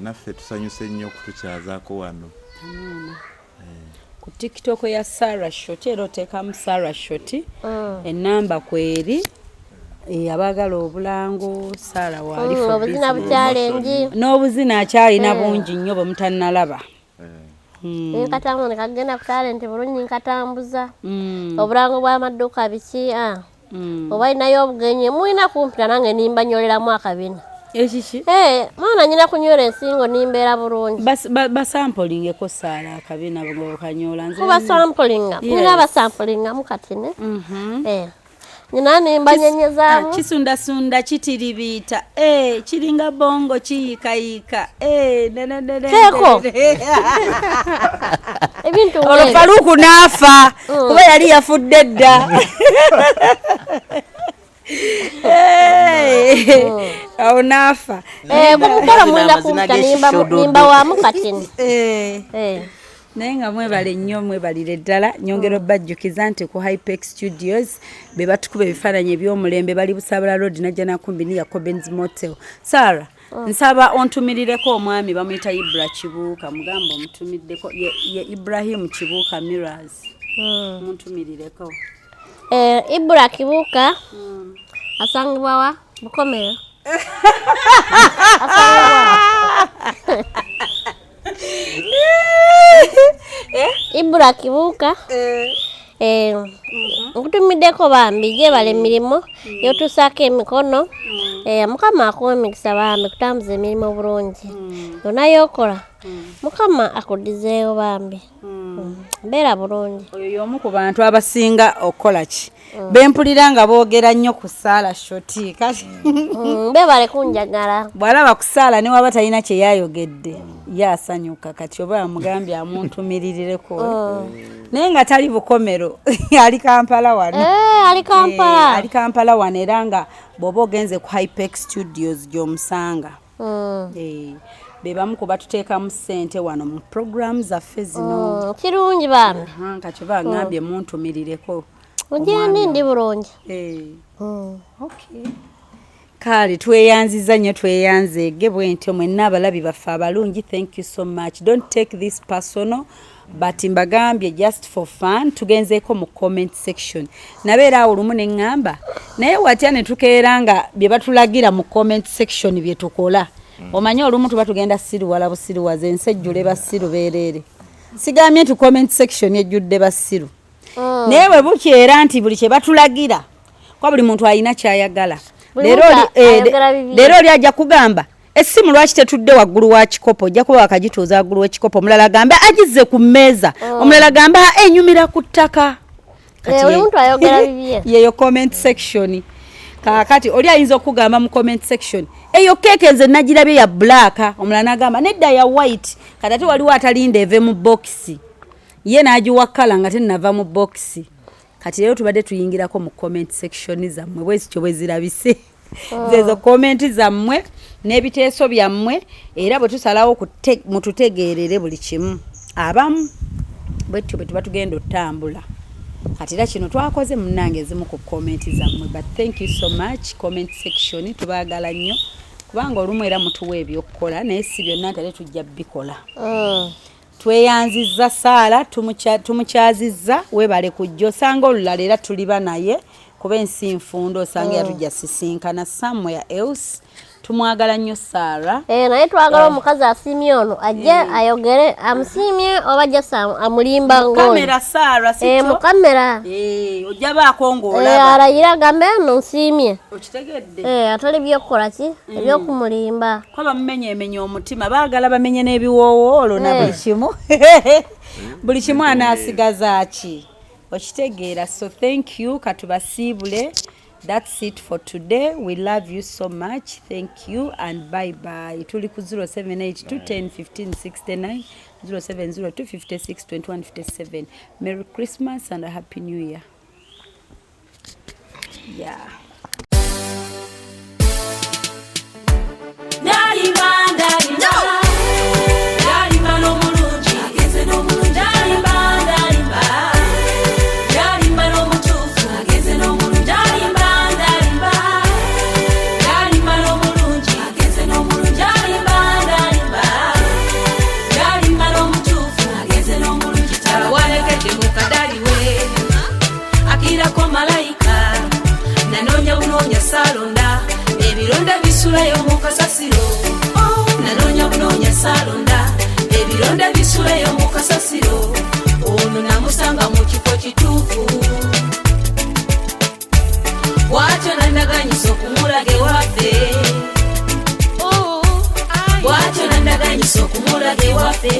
Speaker 5: Naffe tusanyuse nnyo okutukyazaako wano.
Speaker 2: Ku TikTok ya Sarah Shoti era oteekamu Sarah Shoti. Ennamba kweri. Abagala obulango Sarah wali for
Speaker 4: obuzina bukyalengi.
Speaker 2: N'obuzina akyalina bungi nnyo bwe mutannalaba.
Speaker 4: Nkatambu nekagenda ku talenti bulungi nkatambuza. Obulango bw'amaduuka biki? Oba alinayo obugenyi mulina kumpita nange nimbanyoleramu akabina.
Speaker 2: Ekiki?
Speaker 4: Mwana nyina kunyola ensingo nimbeera bulungi.
Speaker 2: Basampulingeko Sarah akabina bwokanyola nze.
Speaker 4: Kubasampulinga. Mulina basampulinga mukatine. Nyina nimbanyenyezaamu.
Speaker 2: Kisundasunda kitiribiita. Kiringa bongo kiyikayika.
Speaker 4: Teeko. Ebintu
Speaker 2: olwo Faruku n'afa kuba yali yafudde dda. Awo n'afa.
Speaker 4: Kumukolo mwenda kumputa nimba waamu katini.
Speaker 2: Naye nga mwebale nnyo mwebalire ddala nyongera obbajjukiza nti ku Hypex Studios be batukuba ebifaananyi eby'omulembe bali Busaabala Road najja nakumbini ya Cobbins Motel. Sarah, nsaba ontumirireko omwami bamuyita Ibra Kibuuka mugamba omutumiddeko ye Ibrahim Kibuuka Mirrors. Muntumirireko.
Speaker 4: Ibra Kibuuka asangibwa wa Bukomero. Ibra Kibuuka nkutumiddeko bambi gye bale emirimu yotusaako emikono Mukama akuwa emikisa bambi kutambuza emirimu bulungi yonna y'okola Mukama akuddizeeyo bambi mbeera bulungi.
Speaker 2: Oyo y'omu ku bantu abasinga okukola ki bempulira nga boogera nnyo ku Sarah Shoti kati
Speaker 4: beebale kunjagala.
Speaker 2: Bw'alaba ku Sarah ne waba talina kye yayogedde yasanyuka kati oba amugambye amuntumiririreko naye nga tali Bukomero ali Kampala wano. Ali Kampala wano era nga bw'oba ogenze ku Hypex Studios gy'omusanga. Be bamu ku batuteekamu ssente wano mu programu zaffe zino.
Speaker 4: Kirungi bambi.
Speaker 2: Kati bagambye muntumirireko.
Speaker 4: Ojjandi ndi bulungi.
Speaker 2: Okay. Kale tweyanziza nnyo tweyanzeege bwentyo mwenna abalabi baffe abalungi. Thank you so much. Don't take this personal. But mbagambye just for fun tugenzeeko mu comment section. Nabeera awo lumu ne ŋŋamba naye watya ne tukeera nga bye batulagira mu comment section bye tukola. Omanyi olumu tuba tugenda siruwala busiruwaze ensejjule basiru beerere. Sigambye nti comment section ejjudde basiru. Naye bwe bukyera nti buli kye batulagira kwa buli muntu alina kyayagala. Leero oli ajja kugamba essimu lwaki tetudde waggulu wa kikopo ojja kuba wakagituuza waggulu w'ekikopo omulala agambe agizze ku mmeeza omulala agamba enyumira ku ttaka. Yeyo comment section. Kakati oli ayinza okugamba mu comment section eyo keeke nze nagirabye ya black omulala n'agamba nedda ya white kati ate waliwo atalinda eve mu boxi ye n'agiwa kala nga tennava mu boxi. Kati leero tubadde tuyingirako mu comment section zammwe bwezityo bwe zirabise zezo comment zammwe n'ebiteeso byammwe era bwe tusalawo mututegeerere buli kimu abamu bwetyo bwe tuba tugenda otambula. Kati era kino twakoze munnange ezimu ku comment zammwe but thank you so much comment section tubaagala nnyo kubanga olumu era mutuwa ebyokukola naye si byonna ntale tujja bikola. Tweyanzizza Sarah tumukyazizza webale kujja osanga olulala era tuliba naye kuba ensi nfundo osanga yatujja sisinkana somewhere else. Tumwagala nnyo Sarah.
Speaker 4: Naye twagala omukazi asiimye ono ajje ayogere amusiimye oba ajja amulimba ng'oli.
Speaker 2: Kamera Sarah sito.
Speaker 4: Mu kamera.
Speaker 2: Ojja baako ng'olaba.
Speaker 4: Alayira agambe nsiimye.
Speaker 2: Okitegedde?
Speaker 4: Atali by'okukola ki eby'okumulimba.
Speaker 2: Kwa bamenyeemenya omutima baagala bamenye n'ebiwoowoolo na buli kimu. Buli kimu anaasigaza ki. Okitegeera so thank you katubasiibule That's it for today. We love you so much. Thank you and bye bye. Tuli ku 0782 10 15 69 0702 56 21 57. Merry Christmas and a Happy New Year. Yeah.
Speaker 9: Salonda ebironda bisulayo mu kasasiro nanonya kunonya salonda ebironda bisulayo mu kasasiro ono namusanga mu kifo kituufu bwatyo nandaganyisa okumulage waffe bwatyo nandaganyisa okumulage waffe